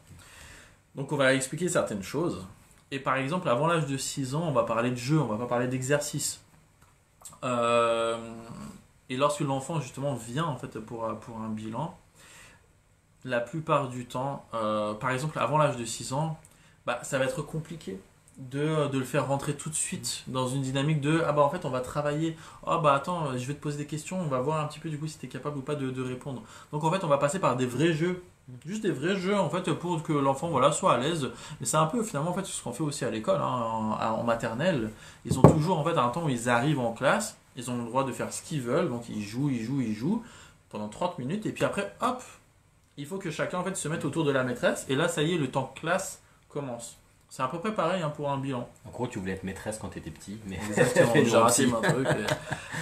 Donc on va expliquer certaines choses. Et par exemple, avant l'âge de 6 ans, on va parler de jeu, on va pas parler d'exercice. Et lorsque l'enfant justement vient en fait pour un bilan, la plupart du temps, par exemple avant l'âge de 6 ans, bah, ça va être compliqué de le faire rentrer tout de suite dans une dynamique de ah bah en fait on va travailler, ah bah attends je vais te poser des questions, on va voir un petit peu du coup si tu es capable ou pas de répondre. Donc en fait on va passer par des vrais jeux, juste des vrais jeux en fait pour que l'enfant voilà, soit à l'aise. Mais c'est un peu finalement en fait ce qu'on fait aussi à l'école, hein, en maternelle. Ils ont toujours en fait un temps où ils arrivent en classe, ils ont le droit de faire ce qu'ils veulent, donc ils jouent pendant 30 minutes et puis après hop, il faut que chacun en fait se mette autour de la maîtresse et là ça y est le temps classe commence. C'est à peu près pareil hein, pour un bilan. En gros, tu voulais être maîtresse quand tu étais petit, mais Exactement, j'ai raté mon truc.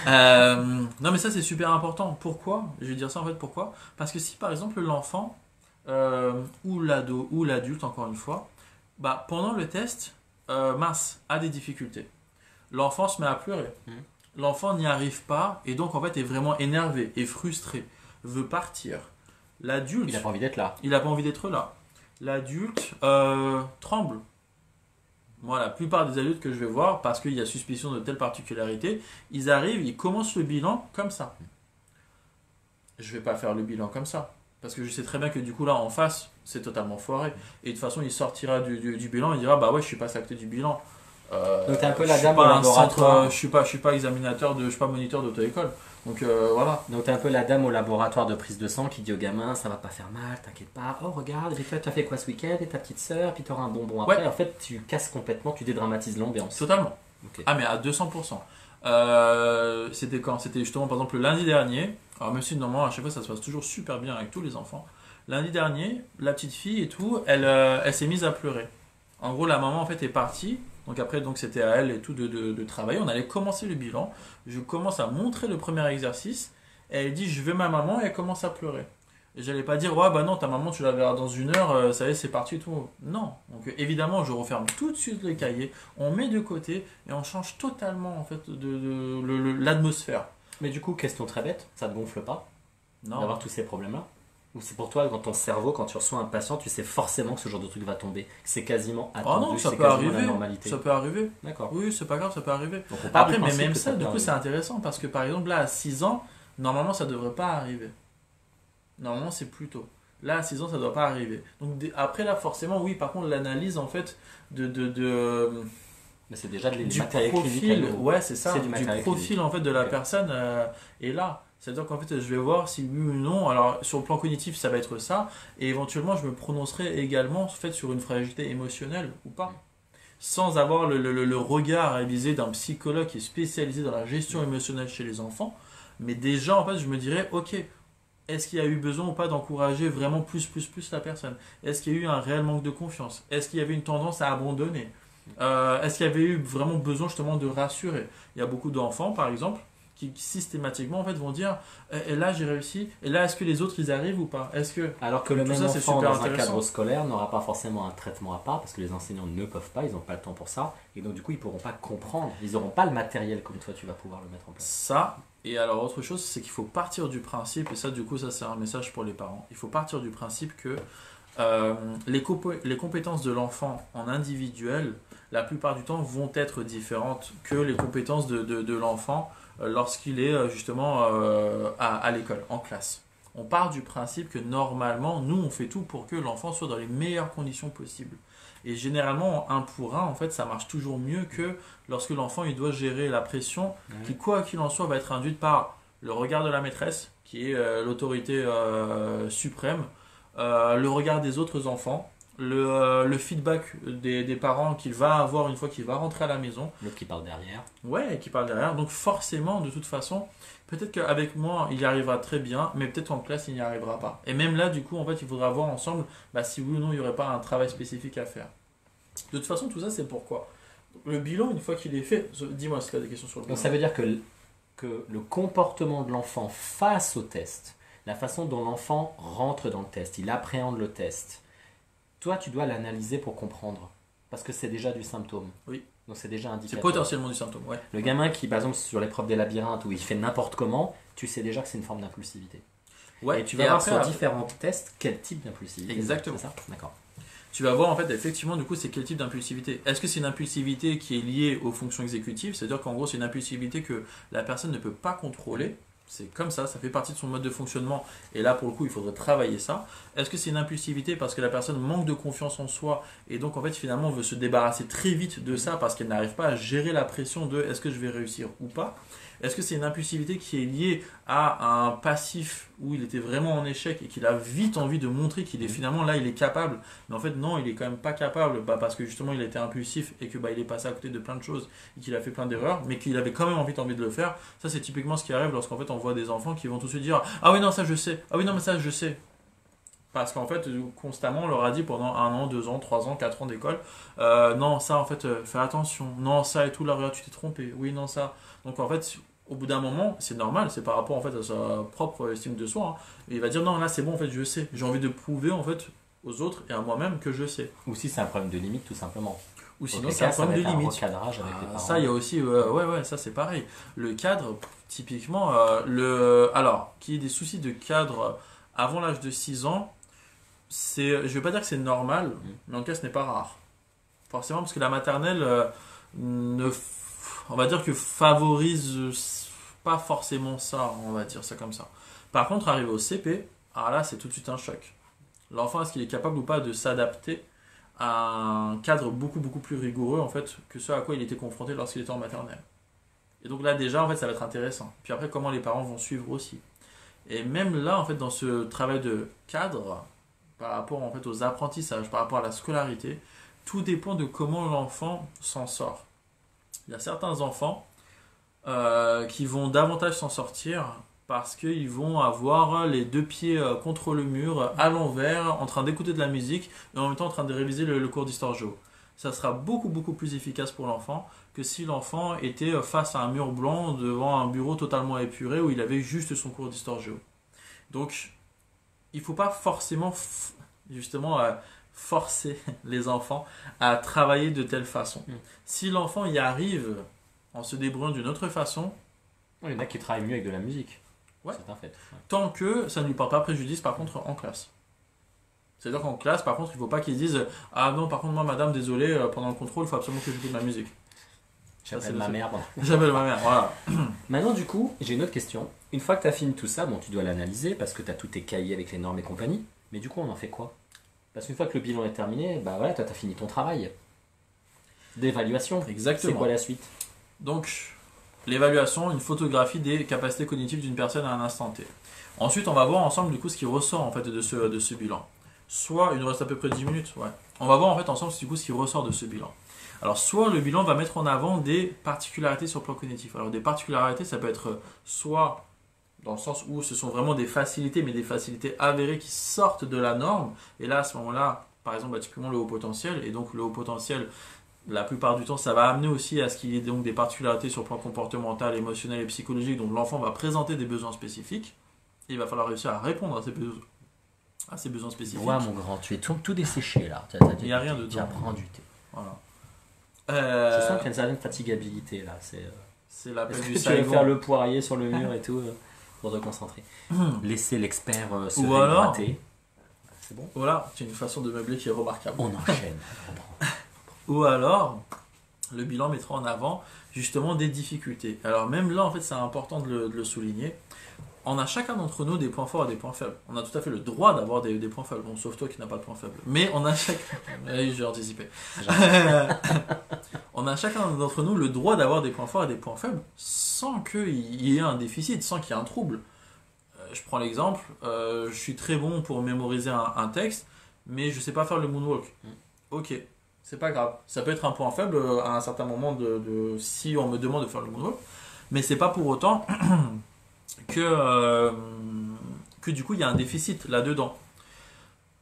Non mais ça c'est super important. Pourquoi? Je vais dire ça en fait pourquoi? Parce que si par exemple l'enfant ou l'ado ou l'adulte encore une fois, bah, pendant le test, a des difficultés. L'enfant se met à pleurer. L'enfant n'y arrive pas et donc en fait est vraiment énervé et frustré, veut partir. L'adulte, il n'a pas envie d'être là. il n'a pas envie d'être là. L'adulte tremble. Moi, la plupart des adultes que je vais voir, parce qu'il y a suspicion de telle particularité, ils arrivent, ils commencent le bilan comme ça. Je vais pas faire le bilan comme ça. Parce que je sais très bien que du coup, là, en face, c'est totalement foiré. Et de toute façon, il sortira du bilan, il dira, bah ouais, je suis pas acté du bilan. Donc t'es un peu la je suis dame pas au un laboratoire. je suis pas examinateur je suis pas moniteur d'auto-école. Donc voilà. Donc t'es un peu la dame au laboratoire de prise de sang qui dit au gamin ça va pas faire mal, t'inquiète pas. Oh regarde, et toi tu as fait quoi ce week-end et ta petite sœur, puis t'auras un bonbon après. Ouais. En fait tu casses complètement, tu dédramatises l'ambiance. Totalement. Ok. Ah mais à 200%. C'était quand? C'était justement par exemple le lundi dernier. Alors même si normalement à chaque fois ça se passe toujours super bien avec tous les enfants. Lundi dernier, la petite fille et tout, elle s'est mise à pleurer. En gros la maman en fait est partie. Donc après donc c'était à elle et tout de travailler. On allait commencer le bilan. Je commence à montrer le premier exercice. Et elle dit je veux ma maman et elle commence à pleurer. Et j'allais pas dire ouais bah non ta maman tu la verras dans 1 heure, ça y est c'est parti et tout. Non. Donc évidemment je referme tout de suite le cahier, on met de côté et on change totalement en fait l'atmosphère. Mais du coup, question très bête, ça te gonfle pas Non. d'avoir tous ces problèmes-là? Ou c'est pour toi, dans ton cerveau, quand tu reçois un patient, tu sais forcément que ce genre de truc va tomber. Que c'est quasiment Ah attendu, non, ça c'est peut quasiment la arriver. normalité. Ça peut arriver. D'accord. Oui, c'est pas grave, ça peut arriver. Donc on part du Après, mais principe même que ça, peut du coup, c'est arriver. intéressant parce que par exemple, là, à 6 ans, normalement, ça devrait pas arriver. Normalement, c'est plus tôt. Là, à 6 ans, ça doit pas arriver. Donc, après, là, forcément, oui, par contre, l'analyse, en fait, Mais c'est déjà de du matériel profil, clinique. ouais, c'est ça, C'est du du matériel profil, clinique. en fait, de la Ok. personne est là. C'est-à-dire qu'en fait, je vais voir si oui ou non. Alors, sur le plan cognitif, ça va être ça. Et éventuellement, je me prononcerai également, en fait, sur une fragilité émotionnelle ou pas. Sans avoir le regard révisé d'un psychologue qui est spécialisé dans la gestion émotionnelle chez les enfants. Mais déjà, en fait, je me dirais, ok, est-ce qu'il y a eu besoin ou pas d'encourager vraiment plus la personne? Est-ce qu'il y a eu un réel manque de confiance? Est-ce qu'il y avait une tendance à abandonner? Est-ce qu'il y avait eu vraiment besoin justement de rassurer? Il y a beaucoup d'enfants, par exemple, qui systématiquement en fait, vont dire et là j'ai réussi, et là est-ce que les autres ils arrivent ou pas? Est-ce que Alors que le tout même ça c'est enfant super dans un intéressant? cadre scolaire n'aura pas forcément un traitement à part parce que les enseignants ne peuvent pas, ils n'ont pas le temps pour ça. Et donc du coup ils ne pourront pas comprendre, ils n'auront pas le matériel comme toi tu vas pouvoir le mettre en place. Ça, et alors autre chose, c'est qu'il faut partir du principe, et ça du coup ça c'est un message pour les parents, il faut partir du principe que les compétences de l'enfant en individuel, la plupart du temps, vont être différentes que les compétences de l'enfant lorsqu'il est justement à l'école, en classe. On part du principe que normalement, nous, on fait tout pour que l'enfant soit dans les meilleures conditions possibles. Et généralement, en un pour un, en fait, ça marche toujours mieux que lorsque l'enfant il doit gérer la pression qui, quoi qu'il en soit, va être induite par le regard de la maîtresse, qui est l'autorité suprême, le regard des autres enfants, le feedback des parents qu'il va avoir une fois qu'il va rentrer à la maison. L'autre qui parle derrière. Ouais, et qui parle derrière. Donc forcément, de toute façon, peut-être qu'avec moi, il y arrivera très bien, mais peut-être en classe, il n'y arrivera pas. Et même là, du coup, en fait, il faudra voir ensemble si oui ou non, il n'y aurait pas un travail spécifique à faire. De toute façon, tout ça, c'est pourquoi. Le bilan, une fois qu'il est fait, dis-moi si tu as des questions sur le bilan. Donc ça veut dire que le comportement de l'enfant face au test, la façon dont l'enfant rentre dans le test, il appréhende le test, toi tu dois l'analyser pour comprendre. Parce que c'est déjà du symptôme. Oui. Donc c'est déjà C'est indicateur. potentiellement du symptôme, ouais. Le gamin qui, par exemple, sur l'épreuve des labyrinthes où il fait n'importe comment, tu sais déjà que c'est une forme d'impulsivité. Ouais, Et tu vas voir après, sur différents tests quel type d'impulsivité. Exactement. C'est ça. D'accord. tu vas voir en fait effectivement du coup c'est quel type d'impulsivité. Est-ce que c'est une impulsivité qui est liée aux fonctions exécutives, c'est-à-dire qu'en gros c'est une impulsivité que la personne ne peut pas contrôler, c'est comme ça fait partie de son mode de fonctionnement et là pour le coup il faudrait travailler ça. Est-ce que c'est une impulsivité parce que la personne manque de confiance en soi et donc en fait finalement veut se débarrasser très vite de ça parce qu'elle n'arrive pas à gérer la pression de est-ce que je vais réussir ou pas? Est-ce que c'est une impulsivité qui est liée à un passif où il était vraiment en échec et qu'il a vite envie de montrer qu'il est finalement là, il est capable, mais en fait non, il est quand même pas capable parce que justement il a été impulsif et que il est passé à côté de plein de choses et qu'il a fait plein d'erreurs, mais qu'il avait quand même envie de le faire. Ça c'est typiquement ce qui arrive lorsqu'en fait on voit des enfants qui vont tous se dire ah oui non ça je sais, ah oui non mais ça je sais. Parce qu'en fait, constamment, on leur a dit pendant 1 an, 2 ans, 3 ans, 4 ans d'école, non, ça, en fait, fais attention. Non, ça et tout, là, regarde, tu t'es trompé. Oui, non, ça. Donc, en fait, au bout d'un moment, c'est normal, c'est par rapport, en fait, à sa propre estime de soi. Hein. Et il va dire, non, là, c'est bon, en fait, je sais. J'ai envie de prouver, en fait, aux autres et à moi-même que je sais. Ou si c'est un problème de limite, tout simplement. Ou sinon, Auquel c'est un cas, ça problème va de être un limite. recadrage avec les parents. Ça, il y a aussi, ouais, ça, c'est pareil. Le cadre, typiquement, alors, qu'il y ait des soucis de cadre avant l'âge de 6 ans, je vais pas dire que c'est normal, mais en tout cas ce n'est pas rare. Forcément parce que la maternelle on va dire que favorise pas forcément ça, on va dire ça comme ça. Par contre arrivé au CP, alors là c'est tout de suite un choc. L'enfant est-ce qu'il est capable ou pas de s'adapter à un cadre beaucoup plus rigoureux en fait que ce à quoi il était confronté lorsqu'il était en maternelle. Et donc là déjà en fait ça va être intéressant. Puis après comment les parents vont suivre aussi. Et même là en fait dans ce travail de cadre par rapport en fait aux apprentissages, par rapport à la scolarité, tout dépend de comment l'enfant s'en sort. Il y a certains enfants qui vont davantage s'en sortir parce qu'ils vont avoir les 2 pieds contre le mur, à l'envers, en train d'écouter de la musique et en même temps en train de réviser le cours d'histoire géo. Ça sera beaucoup plus efficace pour l'enfant que si l'enfant était face à un mur blanc devant un bureau totalement épuré où il avait juste son cours d'histoire géo. Donc, il ne faut pas forcément justement forcer les enfants à travailler de telle façon. Si l'enfant y arrive en se débrouillant d'une autre façon, Il y en a qui travaillent mieux avec de la musique. Ouais. C'est un fait. Ouais. Tant que ça ne lui porte pas préjudice, par contre, en classe. C'est-à-dire qu'en classe, par contre, il ne faut pas qu'ils disent ah non, par contre, moi, madame, désolé, pendant le contrôle, il faut absolument que j'écoute de la musique. J'appelle ma mère. J'appelle ma mère, voilà. Maintenant, du coup, j'ai une autre question. Une fois que tu as fini tout ça, bon, tu dois l'analyser parce que tu as tous tes cahiers avec les normes et compagnie. Mais du coup, on en fait quoi? Parce qu'une fois que le bilan est terminé, bah voilà, toi, tu as fini ton travail d'évaluation. Exactement. C'est quoi la suite? Donc, l'évaluation, une photographie des capacités cognitives d'une personne à un instant T. Ensuite, on va voir ensemble du coup ce qui ressort en fait de ce bilan. Soit, il nous reste à peu près 10 minutes, ouais. On va voir en fait ensemble du coup ce qui ressort de ce bilan. Alors, soit le bilan va mettre en avant des particularités sur le plan cognitif. Alors, des particularités, ça peut être soit dans le sens où ce sont vraiment des facilités, mais des facilités avérées qui sortent de la norme. Et là, à ce moment-là, par exemple, typiquement le haut potentiel. Et donc, le haut potentiel, la plupart du temps, ça va amener aussi à ce qu'il y ait donc des particularités sur le plan comportemental, émotionnel et psychologique. Donc, l'enfant va présenter des besoins spécifiques. Et il va falloir réussir à répondre à ces besoins spécifiques. Ouais, mon grand, tu es tout desséché là. Il n'y a rien dedans. Tu apprends du thé. Voilà. Je sens qu'il y a une certaine fatigabilité là. C'est l'appel Est-ce du que tu vas Saigon. faire le poirier sur le mur et tout pour te concentrer. Laisser l'expert se Ou alors- réhydrater. C'est bon. Voilà, c'est une façon de meubler qui est remarquable. On enchaîne. Ou alors, le bilan mettra en avant justement des difficultés. Alors même là, en fait, c'est important de le souligner. On a chacun d'entre nous des points forts et des points faibles. On a tout à fait le droit d'avoir des points faibles. Bon, sauf toi qui n'as pas de points faibles. Mais on a chacun... Oui, j'ai anticipé. On a chacun d'entre nous le droit d'avoir des points forts et des points faibles sans qu'il y ait un déficit, sans qu'il y ait un trouble. Je prends l'exemple, je suis très bon pour mémoriser un texte, mais je ne sais pas faire le moonwalk. Ok, c'est pas grave. Ça peut être un point faible à un certain moment si on me demande de faire le moonwalk, mais c'est pas pour autant que du coup il y a un déficit là-dedans.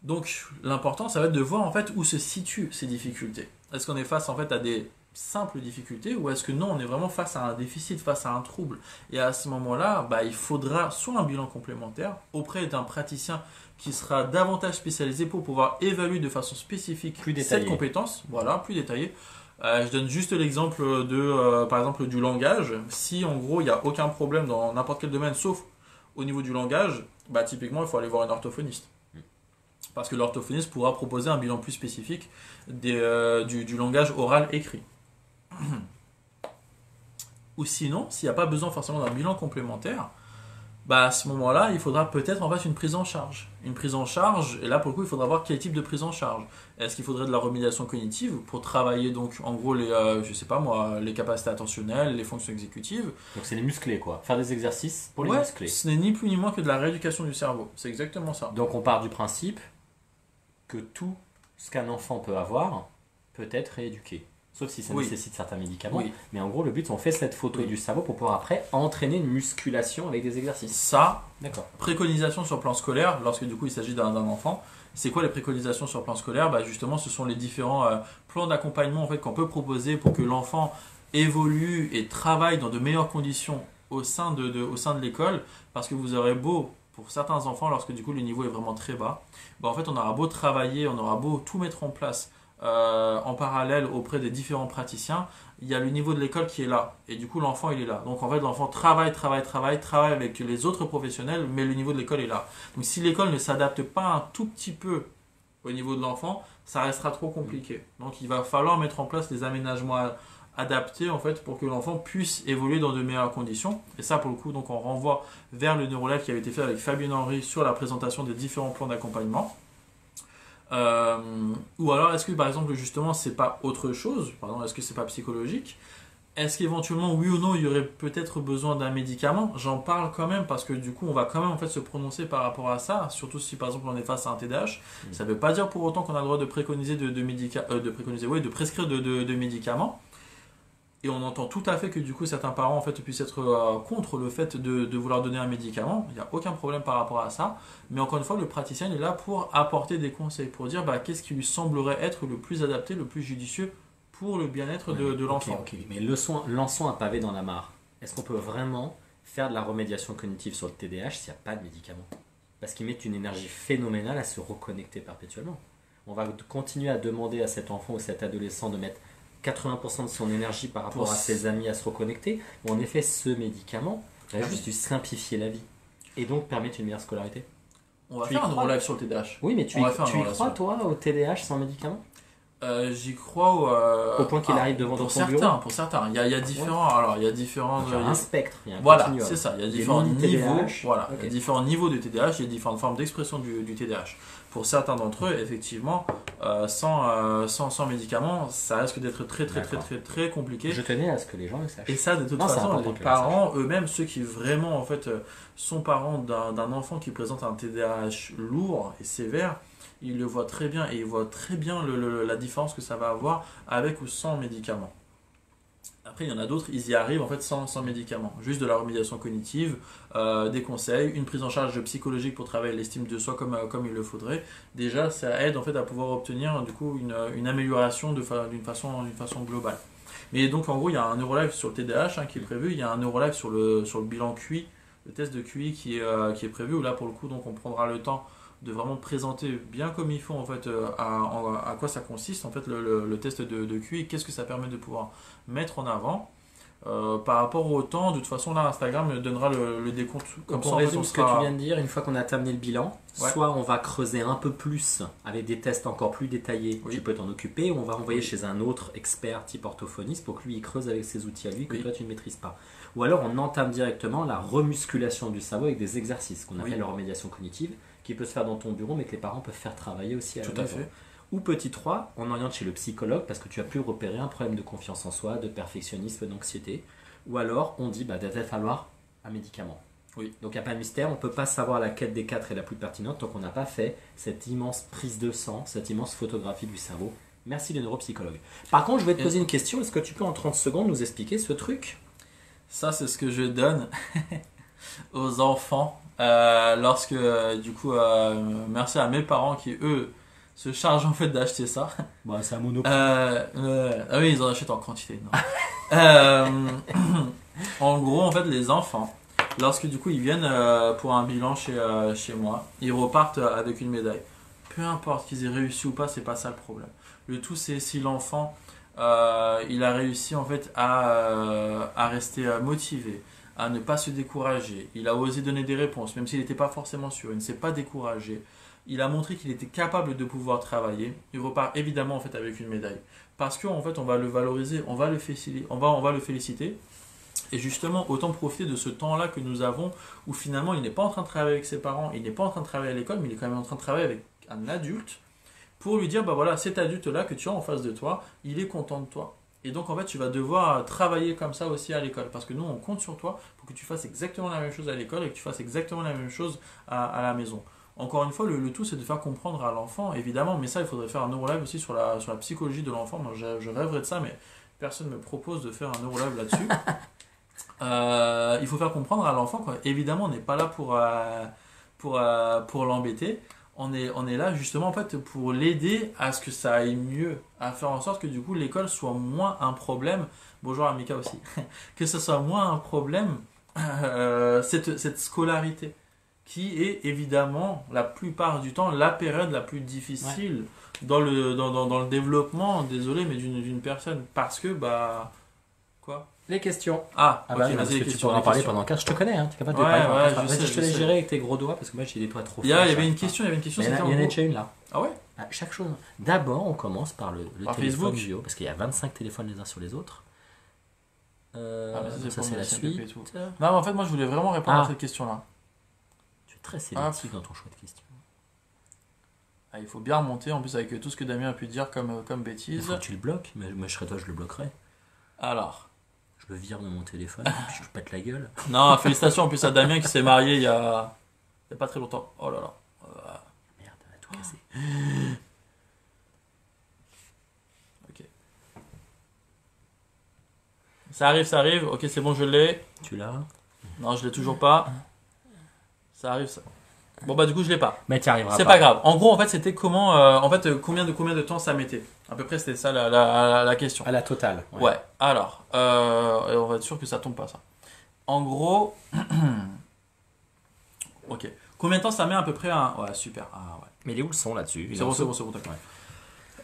Donc l'important ça va être de voir en fait où se situent ces difficultés. Est-ce qu'on est face en fait à des simples difficultés ou est-ce que non on est vraiment face à un déficit, face à un trouble? Et à ce moment-là, il faudra soit un bilan complémentaire auprès d'un praticien qui sera davantage spécialisé pour pouvoir évaluer de façon spécifique cette compétence, voilà, plus détaillée. Je donne juste l'exemple par exemple du langage. Si en gros il n'y a aucun problème dans n'importe quel domaine sauf au niveau du langage, typiquement il faut aller voir un orthophoniste. Parce que l'orthophoniste pourra proposer un bilan plus spécifique du langage oral écrit. Ou sinon, s'il n'y a pas besoin forcément d'un bilan complémentaire, à ce moment-là, il faudra peut-être en fait une prise en charge. Une prise en charge, et là pour le coup, il faudra voir quel type de prise en charge. Est-ce qu'il faudrait de la remédiation cognitive pour travailler donc en gros les capacités attentionnelles, les fonctions exécutives. Donc c'est les musclés quoi. Faire des exercices pour les muscler. Ce n'est ni plus ni moins que de la rééducation du cerveau. C'est exactement ça. Donc on part du principe que tout ce qu'un enfant peut avoir peut être rééduqué. Sauf si ça nécessite certains médicaments. Oui. Mais en gros, le but, on fait cette photo du cerveau pour pouvoir après entraîner une musculation avec des exercices. Ça, d'accord. Préconisation sur le plan scolaire, lorsque du coup il s'agit d'un enfant. C'est quoi les préconisations sur le plan scolaire? Justement, ce sont les différents plans d'accompagnement en fait, qu'on peut proposer pour que l'enfant évolue et travaille dans de meilleures conditions au sein de l'école. Parce que vous aurez beau, pour certains enfants, lorsque du coup le niveau est vraiment très bas, en fait on aura beau travailler, on aura beau tout mettre en place en parallèle auprès des différents praticiens, il y a le niveau de l'école qui est là et du coup l'enfant il est là. Donc en fait l'enfant travaille avec les autres professionnels, mais le niveau de l'école est là. Donc si l'école ne s'adapte pas un tout petit peu au niveau de l'enfant, ça restera trop compliqué. Donc il va falloir mettre en place des aménagements adaptés en fait pour que l'enfant puisse évoluer dans de meilleures conditions. Et ça pour le coup donc on renvoie vers le neurologue qui avait été fait avec Fabien Henry sur la présentation des différents plans d'accompagnement. Ou alors est-ce que par exemple justement c'est pas autre chose, pardon, est-ce que c'est pas psychologique, est-ce qu'éventuellement oui ou non il y aurait peut-être besoin d'un médicament? J'en parle quand même parce que du coup on va quand même en fait se prononcer par rapport à ça, surtout si par exemple on est face à un TDAH. Ça veut pas dire pour autant qu'on a le droit de préconiser de prescrire de médicaments. Et on entend tout à fait que du coup certains parents en fait puissent être contre le fait de vouloir donner un médicament. Il n'y a aucun problème par rapport à ça. Mais encore une fois, le praticien est là pour apporter des conseils, pour dire qu'est-ce qui lui semblerait être le plus adapté, le plus judicieux pour le bien-être de l'enfant. Ok. Mais lançons un pavé dans la mare. Est-ce qu'on peut vraiment faire de la remédiation cognitive sur le TDAH s'il n'y a pas de médicament? Parce qu'ils mettent une énergie phénoménale à se reconnecter perpétuellement. On va continuer à demander à cet enfant ou cet adolescent de mettre 80% de son énergie par rapport à ses amis à se reconnecter. En effet, ce médicament va juste lui simplifier la vie. Et donc permettre une meilleure scolarité. On va Tu y faire un crois? neurolive sur le TDAH. Oui, mais On va faire un tu y neurolive crois, sur- toi, au TDAH sans médicaments? J'y crois Au point qu'il arrive devant pour ton certains, bureau. pour certains. Il y a différents. Alors, il y a différents. Il y a un spectre, il y a un Voilà, continuum. c'est ça. Il y a Des différents mini niveaux. TDAH. Voilà, il y Ok. a différents niveaux de TDAH. Il y a différentes formes d'expression du TDAH. Pour certains d'entre eux, effectivement, sans médicaments, ça risque d'être D'accord. très compliqué. Je tenais à ce que les gens le sachent. Et ça, de toute Non, c'est façon, important les que les parents eux-mêmes, ceux qui vraiment en fait sont parents d'un enfant qui présente un TDAH lourd et sévère, ils le voient très bien et ils voient très bien la différence que ça va avoir avec ou sans médicaments. Après, il y en a d'autres, ils y arrivent en fait sans médicaments. Juste de la remédiation cognitive, des conseils, une prise en charge psychologique pour travailler l'estime de soi comme il le faudrait. Déjà, ça aide en fait à pouvoir obtenir du coup une amélioration d'une façon globale. Mais donc en gros, il y a un neurolive sur le TDAH qui est prévu, il y a un neurolive sur le bilan QI, le test de QI qui est prévu, où là pour le coup, donc on prendra le temps de vraiment présenter bien comme il faut en fait à quoi ça consiste en fait le test de QI, qu'est-ce que ça permet de pouvoir mettre en avant. Par rapport au temps, de toute façon là Instagram donnera le décompte comme Donc ça on en fait, résume ce que tu viens de dire, une fois qu'on a terminé le bilan, Ouais. soit on va creuser un peu plus avec des tests encore plus détaillés, Oui. tu peux t'en occuper, ou on va envoyer Oui. chez un autre expert type orthophoniste pour que lui il creuse avec ses outils à lui que Oui. toi tu ne maîtrises pas. Ou alors on entame directement la remusculation du cerveau avec des exercices qu'on appelle Oui. la remédiation cognitive, qui peut se faire dans ton bureau mais que les parents peuvent faire travailler aussi à Tout la à maison. fait. Ou petit 3, on oriente chez le psychologue parce que tu as pu repérer un problème de confiance en soi, de perfectionnisme, d'anxiété. Ou alors on dit va peut-être falloir un médicament. Oui. Donc il n'y a pas de mystère, on ne peut pas savoir laquelle des quatre est la plus pertinente tant qu'on n'a pas fait cette immense prise de sang, cette immense photographie du cerveau. Merci les neuropsychologues. Par contre, je vais te Et- poser une question. Est-ce que tu peux en 30 secondes nous expliquer ce truc? Ça, c'est ce que je donne aux enfants lorsque, du coup, merci à mes parents qui, eux, se chargent en fait d'acheter ça. Bah, c'est un monoprix. Ah oui, ils en achètent en quantité. Non. Euh, en gros, en fait, les enfants, lorsque du coup ils viennent pour un bilan chez moi, ils repartent avec une médaille. Peu importe qu'ils aient réussi ou pas, c'est pas ça le problème. Le tout, c'est si l'enfant il a réussi en fait à rester motivé, à ne pas se décourager. Il a osé donner des réponses, même s'il n'était pas forcément sûr. Il ne s'est pas découragé. Il a montré qu'il était capable de pouvoir travailler. Il repart évidemment en fait avec une médaille. Parce qu'en fait, on va le valoriser, on va le féliciter. Et justement, autant profiter de ce temps-là que nous avons où finalement, il n'est pas en train de travailler avec ses parents, il n'est pas en train de travailler à l'école, mais il est quand même en train de travailler avec un adulte pour lui dire, bah voilà, cet adulte-là que tu as en face de toi, il est content de toi. Et donc, en fait, tu vas devoir travailler comme ça aussi à l'école. Parce que nous, on compte sur toi pour que tu fasses exactement la même chose à l'école et que tu fasses exactement la même chose à la maison. Encore une fois, le tout, c'est de faire comprendre à l'enfant, évidemment, mais ça, il faudrait faire un neurolive aussi sur la psychologie de l'enfant. Moi, je rêverais de ça, mais personne ne me propose de faire un neurolive là-dessus. Il faut faire comprendre à l'enfant qu'évidemment, on n'est pas là pour l'embêter. On est là justement en fait pour l'aider à ce que ça aille mieux, à faire en sorte que du coup l'école soit moins un problème. Bonjour Amika aussi. Que ce soit moins un problème, cette scolarité qui est évidemment la plupart du temps la période la plus difficile dans le développement, désolé, mais d'une personne. Parce que, bah. Quoi? Les questions. Ah, Ah ok, bah oui, vas-y, parce les que tu questions. pourras en les parler questions. pendant 15. Je te connais, hein, tu es capable de Ouais, parler pendant ouais, 15. je Vas-y, sais, je te je laisse sais. gérer avec tes gros doigts parce que moi j'ai des doigts trop Il y avait forts, une ça. question, Il y en a c'était en il y en a gros- déjà une là. Ah ouais? Ah, chaque chose. D'abord, on commence par le Par téléphone Facebook. duo parce qu'il y a 25 téléphones les uns sur les autres. Ah, mais ça, Donc ça pour c'est mon la CMPP et suite. tout. Non, mais en fait, moi, je voulais vraiment répondre Ah. à cette question-là. Tu es très sélectif dans ton choix de questions. Ah, il faut bien remonter, en plus, avec tout ce que Damien a pu dire comme Il bêtises. faut que tu le bloques, mais moi je serais toi, je le bloquerai. Alors. Je le vire de mon téléphone, puis je pète la gueule. Non, félicitations en plus à Damien qui s'est marié il y a pas très longtemps. Oh là là. Merde, elle a tout cassé. Ok. Ça arrive. Ok, c'est bon, je l'ai. Tu l'as? Non, je l'ai toujours pas. Ça arrive, ça. Bon, bah, du coup, je l'ai pas. Mais tu y arriveras C'est pas grave. En gros, en fait, c'était comment. Combien de temps ça mettait. À peu près, c'était ça la question. À la totale. Ouais. Alors, on va être sûr que ça tombe pas, ça. En gros. Ok. Combien de temps ça met à peu près un. Ouais, super. Ah, ouais. Mais il est où le son là-dessus? C'est bon, t'inquiète.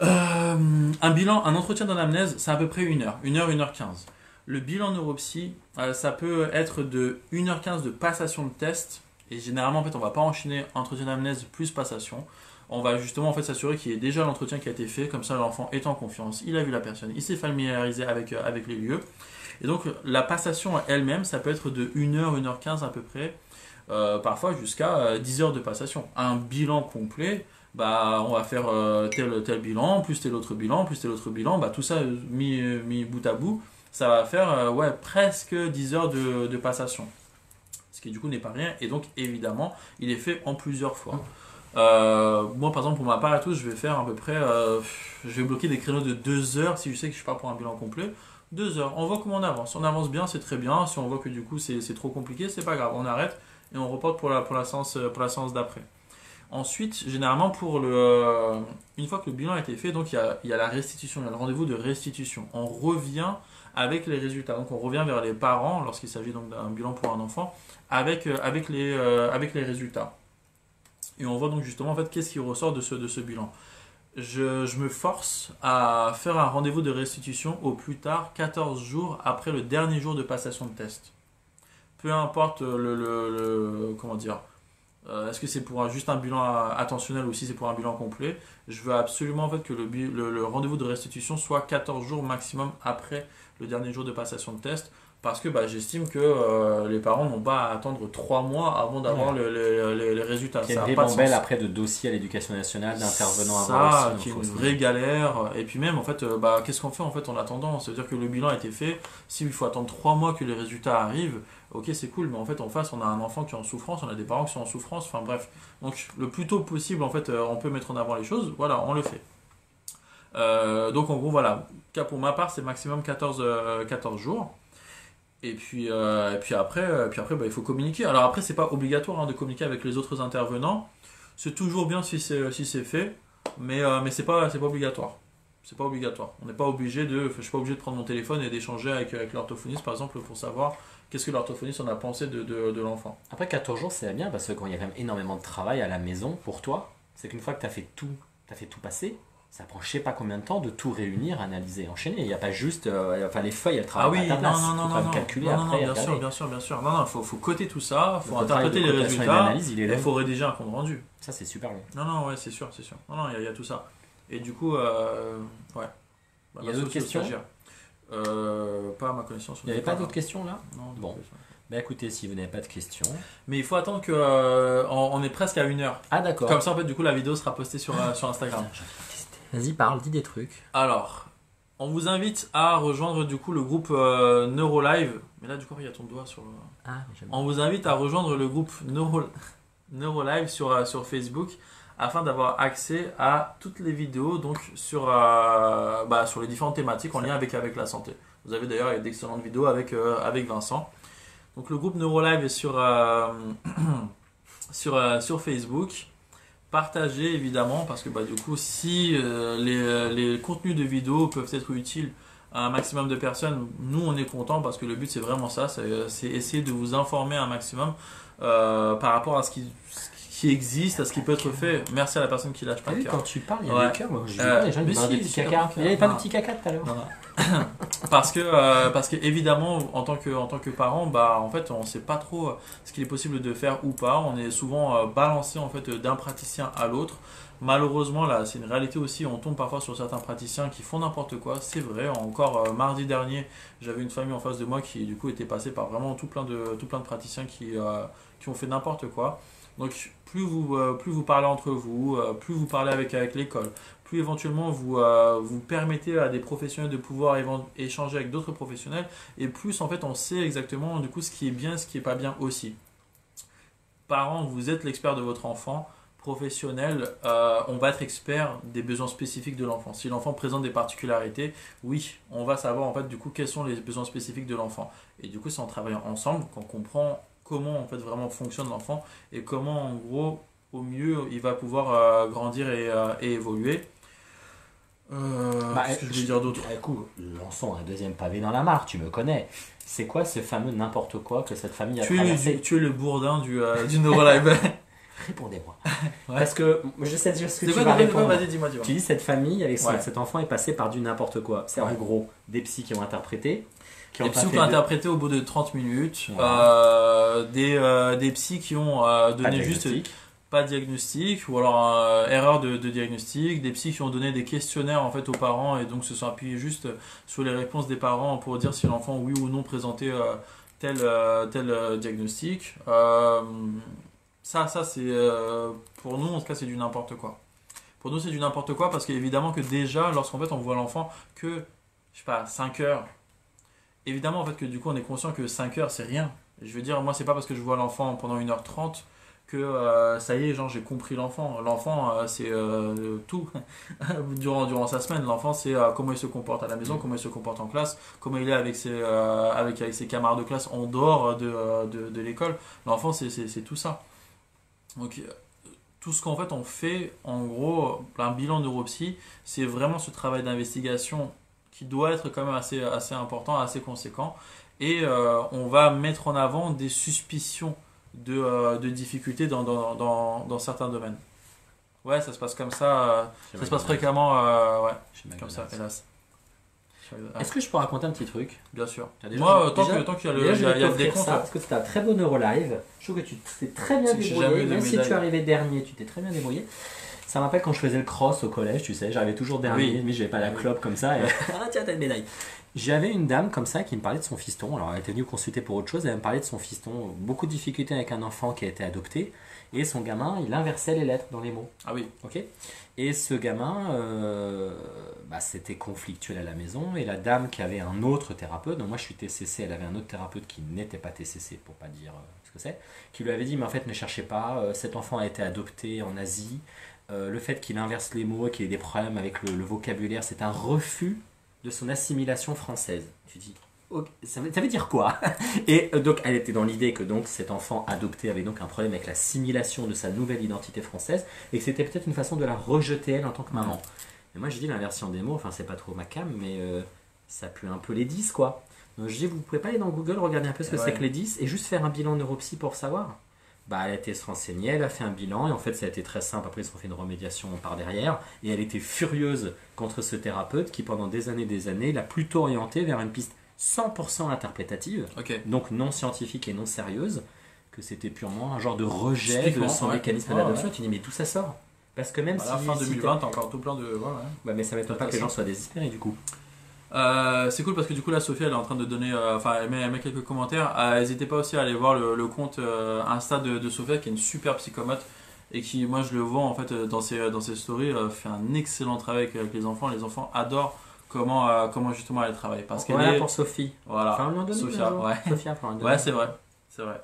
Un bilan, un entretien d'anamnèse, c'est à peu près 1 heure. 1 heure 15. Le bilan neuropsy, ça peut être de 1h15 de passation de test Et généralement, en fait, on va pas enchaîner entretien d'anamnèse plus passation. On va justement en fait s'assurer qu'il y ait déjà l'entretien qui a été fait, comme ça l'enfant est en confiance, il a vu la personne, il s'est familiarisé avec les lieux. Et donc la passation elle-même, ça peut être de 1 heure, 1 h 15 à peu près, parfois jusqu'à 10 heures de passation. Un bilan complet, bah, on va faire tel bilan, plus tel autre bilan, plus tel autre bilan, bah, tout ça mis bout à bout, ça va faire ouais, presque 10 heures de passation. Ce qui du coup n'est pas rien, et donc évidemment, il est fait en plusieurs fois. Moi par exemple pour ma part et tout, je vais faire à peu près, je vais bloquer des créneaux de 2 heures si je sais que je pars pour un bilan complet. 2 heures, on voit comment on avance. Si on avance bien, c'est très bien. Si on voit que du coup c'est trop compliqué, c'est pas grave, on arrête et on reporte pour la séance d'après. Ensuite, généralement une fois que le bilan a été fait, donc il y a la restitution, il y a le rendez-vous de restitution. On revient avec les résultats. Donc on revient vers les parents lorsqu'il s'agit donc d'un bilan pour un enfant avec les résultats. Et on voit donc justement en fait qu'est-ce qui ressort de ce bilan. Je me force à faire un rendez-vous de restitution au plus tard 14 jours après le dernier jour de passation de test. Peu importe comment dire, est-ce que c'est pour juste un bilan attentionnel ou si c'est pour un bilan complet, je veux absolument en fait que le rendez-vous de restitution soit 14 jours maximum après le dernier jour de passation de test. Parce que bah, j'estime que les parents n'ont pas à attendre 3 mois avant d'avoir les résultats. Il y a une ribambelle après de dossiers à l'éducation nationale, d'intervenants à voir aussi. Ça, qui est une vraie galère. Et puis même, en fait, bah, qu'est-ce qu'on fait en fait en attendant? C'est-à-dire que le bilan a été fait. S'il faut attendre 3 mois que les résultats arrivent, ok, c'est cool. Mais en fait, en face, on a un enfant qui est en souffrance, on a des parents qui sont en souffrance. Enfin bref. Donc, le plus tôt possible, en fait, on peut mettre en avant les choses. Voilà, on le fait. Donc, en gros, voilà. Pour ma part, c'est maximum 14 jours. Et puis après, bah, il faut communiquer. Alors après, c'est pas obligatoire de communiquer avec les autres intervenants. C'est toujours bien si c'est fait, mais c'est pas obligatoire. C'est pas obligatoire. On n'est pas obligé je suis pas obligé de prendre mon téléphone et d'échanger avec l'orthophoniste, par exemple, pour savoir qu'est-ce que l'orthophoniste en a pensé de l'enfant. Après 14 jours, c'est bien parce que quand il y a quand même énormément de travail à la maison pour toi, c'est qu'une fois que tu as fait tout passer. Ça prend je sais pas combien de temps de tout réunir, analyser, enchaîner. Il n'y a pas juste, enfin les feuilles elles travaillent à ta place. Il faut quand même calculer après. Bien sûr. Non, faut coter tout ça, faut interpréter les résultats, et il faut rédiger un compte rendu. Ça c'est super long. Non, ouais, c'est sûr. Non, il y a tout ça. Et du coup, ouais. Bah, il y a d'autres questions pas à ma connaissance. Il n'y avait pas d'autres questions là? Non. Bon. Bah écoutez, si vous n'avez pas de questions. Mais il faut attendre qu'on est presque à 1 heure. Ah d'accord. Comme ça en fait du coup la vidéo sera postée sur Instagram. Vas-y, parle, dis des trucs. Alors, on vous invite à rejoindre du coup le groupe Neurolive. Mais là, du coup, il y a ton doigt sur le... Ah, on vous invite à rejoindre le groupe Neurolive sur Facebook afin d'avoir accès à toutes les vidéos donc sur les différentes thématiques en lien avec la santé. Vous avez d'ailleurs d'excellentes vidéos avec Vincent. Donc, le groupe Neurolive est sur Facebook. Partagez évidemment parce que du coup si les contenus de vidéos peuvent être utiles à un maximum de personnes, nous on est content parce que le but c'est vraiment ça, c'est essayer de vous informer un maximum par rapport à ce qui existe, à ce qui peut être fait. Merci à la personne qui lâche pas de cœur. Quand tu parles, il y a des cœurs, moi je vois les gens qui parlent de petits caca. Il n'y avait pas de petits caca tout à l'heure. Parce que évidemment en tant que parent, en fait on sait pas trop ce qu'il est possible de faire ou pas. On est souvent balancé en fait d'un praticien à l'autre. Malheureusement là c'est une réalité aussi, on tombe parfois sur certains praticiens qui font n'importe quoi, c'est vrai. Encore mardi dernier j'avais une famille en face de moi qui du coup était passée par vraiment tout plein de praticiens qui ont fait n'importe quoi. Donc plus vous parlez entre vous, plus vous parlez avec l'école, plus éventuellement vous permettez à des professionnels de pouvoir échanger avec d'autres professionnels, et plus en fait on sait exactement du coup ce qui est bien, ce qui est pas bien aussi. Parents, vous êtes l'expert de votre enfant. Professionnel, on va être expert des besoins spécifiques de l'enfant. Si l'enfant présente des particularités, oui, on va savoir en fait du coup quels sont les besoins spécifiques de l'enfant. Et du coup, c'est en travaillant ensemble qu'on comprend comment en fait vraiment fonctionne l'enfant et comment en gros au mieux il va pouvoir grandir et évoluer. Qu'est-ce que je vais dire d'autre? Du coup, lançons un deuxième pavé dans la mare, tu me connais. C'est quoi ce fameux n'importe quoi que cette famille a traversé? Tu es le bourdin du Neurolive. Répondez-moi. Ouais. Parce que je sais ce que tu vas répondre. Vas-y, dis-moi. Tu dis cette famille avec cet enfant est passé par du n'importe quoi. C'est en gros des psys qui ont interprété, Qui Des ont pas psys qui fait ont de- interprété au bout de 30 minutes. Des psys qui ont pas de donné juste diagnostic. pas de diagnostic ou alors erreur de diagnostic. Des psys qui ont donné des questionnaires en fait aux parents et donc se sont appuyés juste sur les réponses des parents pour dire si l'enfant oui ou non présentait tel diagnostic. Ça c'est pour nous en tout cas c'est du n'importe quoi. Pour nous c'est du n'importe quoi parce qu'évidemment que déjà lorsqu'en fait on voit l'enfant que je sais pas 5 heures. Évidemment, en fait, que du coup, on est conscient que 5 heures, c'est rien. Je veux dire, moi, c'est pas parce que je vois l'enfant pendant 1h30 que ça y est, genre, j'ai compris l'enfant. L'enfant, c'est tout. durant sa semaine, l'enfant, c'est comment il se comporte à la maison, comment il se comporte en classe, comment il est avec ses camarades de classe en dehors de l'école. L'enfant, c'est tout ça. Donc, tout ce qu'en fait, on fait, en gros, un bilan neuropsy, c'est vraiment ce travail d'investigation qui doit être quand même assez important, assez conséquent. Et on va mettre en avant des suspicions de difficultés dans certains domaines. Ouais, ça se passe comme ça. Ça se passe fréquemment, ouais, Chez comme ça, McDonald's. hélas. Est-ce que je peux raconter un petit truc? Bien sûr. Déjà, Moi, déjà- tant qu'il y a Déjà, le, je il y a vais il y a le t'offrir décompte. ça parce que c'était un très beau Neurolive. Je trouve que tu t'es très bien C'est que j'ai jamais débrouillé. eu de Même si médaille. tu es arrivé dernier, tu t'es très bien débrouillé. Ça me rappelle quand je faisais le cross au collège, tu sais, j'arrivais toujours dernier, Oui. mais j'avais pas la Oui. clope comme ça. Et... ah tiens, t'as une médaille. J'avais une dame comme ça qui me parlait de son fiston. Alors elle était venue consulter pour autre chose, elle me parlait de son fiston. Beaucoup de difficultés avec un enfant qui a été adopté. Et son gamin, il inversait les lettres dans les mots. Ah oui. Ok. Et ce gamin, c'était conflictuel à la maison. Et la dame qui avait un autre thérapeute, donc moi je suis TCC, elle avait un autre thérapeute qui n'était pas TCC, pour pas dire ce que c'est, qui lui avait dit, mais en fait ne cherchez pas, cet enfant a été adopté en Asie. Le fait qu'il inverse les mots, qu'il ait des problèmes avec le vocabulaire, c'est un refus de son assimilation française. Tu dis, ok, ça veut dire quoi? Et donc elle était dans l'idée que donc cet enfant adopté avait donc un problème avec l'assimilation de sa nouvelle identité française et que c'était peut-être une façon de la rejeter elle en tant que maman. Et moi je dis l'inversion des mots, enfin c'est pas trop ma cam, mais ça pue un peu les 10 quoi. Donc je dis vous pouvez pas aller dans Google, regarder un peu ce que c'est que les 10 et juste faire un bilan neuropsy pour savoir. Bah, elle a été se renseigner, elle a fait un bilan et en fait ça a été très simple. Après ils ont fait une remédiation par derrière et elle était furieuse contre ce thérapeute qui pendant des années l'a plutôt orienté vers une piste 100% interprétative, Ok. donc non scientifique et non sérieuse, que c'était purement un genre de rejet de Typiquement, son ouais. mécanisme Ouais, d'adoption. ouais. Tu dis mais d'où ça sort? Parce que même À la si fin si 2020, t'as encore tout plein de. Ouais, ouais. ouais, mais ça m'étonne pas que les gens soient désespérés du coup. C'est cool parce que du coup, la Sophie, elle est en train de donner. Enfin, elle met quelques commentaires. N'hésitez pas aussi à aller voir le compte Insta de Sophia, qui est une super psychomote et qui, moi, je le vois en fait dans ses stories, fait un excellent travail avec les enfants. Les enfants adorent comment justement elle travaille. Parce qu'elle Voilà est. pour Sophie. Voilà. Enfin, on lui en donne Sophia, un jour. ouais. Sophia, faut en donner. Ouais, c'est vrai. C'est vrai.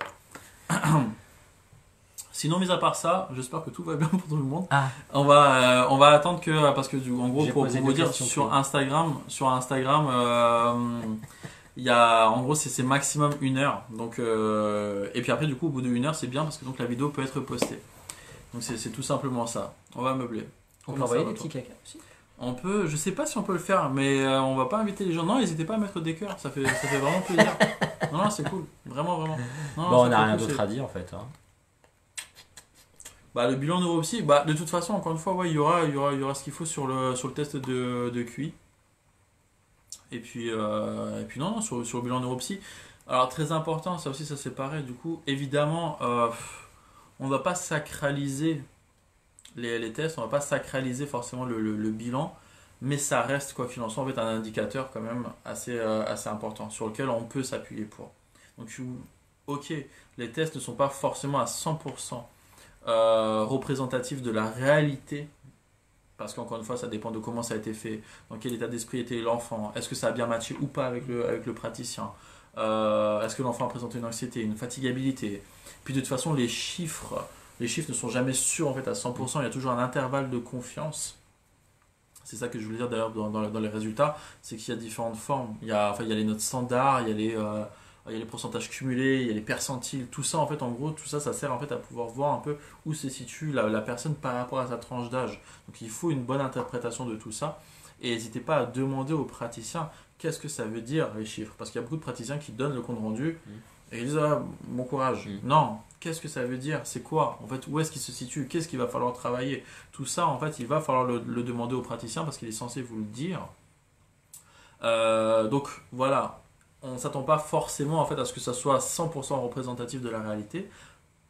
Sinon, mis à part ça, j'espère que tout va bien pour tout le monde. Ah. On va attendre que parce que en gros J'ai pour posé vous deux dire questions, sur puis. Instagram il y a en gros c'est maximum 1 heure donc et puis après du coup au bout de 1 heure c'est bien parce que donc la vidéo peut être postée donc c'est tout simplement ça. On va meubler. On peut Comment ça envoyer va, des toi petits caca aussi. On peut, je sais pas si on peut le faire, mais on va pas inviter les gens. Non, n'hésitez pas à mettre des cœurs, ça fait vraiment plaisir. Non, c'est cool, vraiment. Non, Bon, on ça n'a fait rien cool, d'autre c'est- à dire en fait. Hein. Bah, le bilan neuropsy, bah, de toute façon, encore une fois, ouais, il y aura ce qu'il faut sur le test de QI. Et puis non, sur le bilan neuropsy. Alors, très important, ça aussi, ça c'est pareil. Du coup, évidemment, on ne va pas sacraliser les tests, on ne va pas sacraliser forcément le bilan, mais ça reste, quoi qu'il en soit, en fait, un indicateur quand même assez important sur lequel on peut s'appuyer pour. Donc, ok, les tests ne sont pas forcément à 100% représentatif de la réalité parce qu'encore une fois ça dépend de comment ça a été fait, dans quel état d'esprit était l'enfant, est-ce que ça a bien matché ou pas avec le praticien, est-ce que l'enfant a présenté une anxiété, une fatigabilité, puis de toute façon les chiffres ne sont jamais sûrs en fait à 100%, il y a toujours un intervalle de confiance. C'est ça que je voulais dire d'ailleurs dans les résultats, c'est qu'il y a différentes formes, il y a les notes standards, il y a les pourcentages cumulés, il y a les percentiles, tout ça en fait, en gros, tout ça, ça sert en fait à pouvoir voir un peu où se situe la personne par rapport à sa tranche d'âge. Donc il faut une bonne interprétation de tout ça. Et n'hésitez pas à demander aux praticiens qu'est-ce que ça veut dire les chiffres. Parce qu'il y a beaucoup de praticiens qui donnent le compte rendu et ils disent ah, bon courage. Non, qu'est-ce que ça veut dire? C'est quoi? En fait, où est-ce qu'il se situe? Qu'est-ce qu'il va falloir travailler? Tout ça, en fait, il va falloir le demander aux praticiens parce qu'il est censé vous le dire. Donc voilà. on ne s'attend pas forcément en fait à ce que ça soit 100% représentatif de la réalité,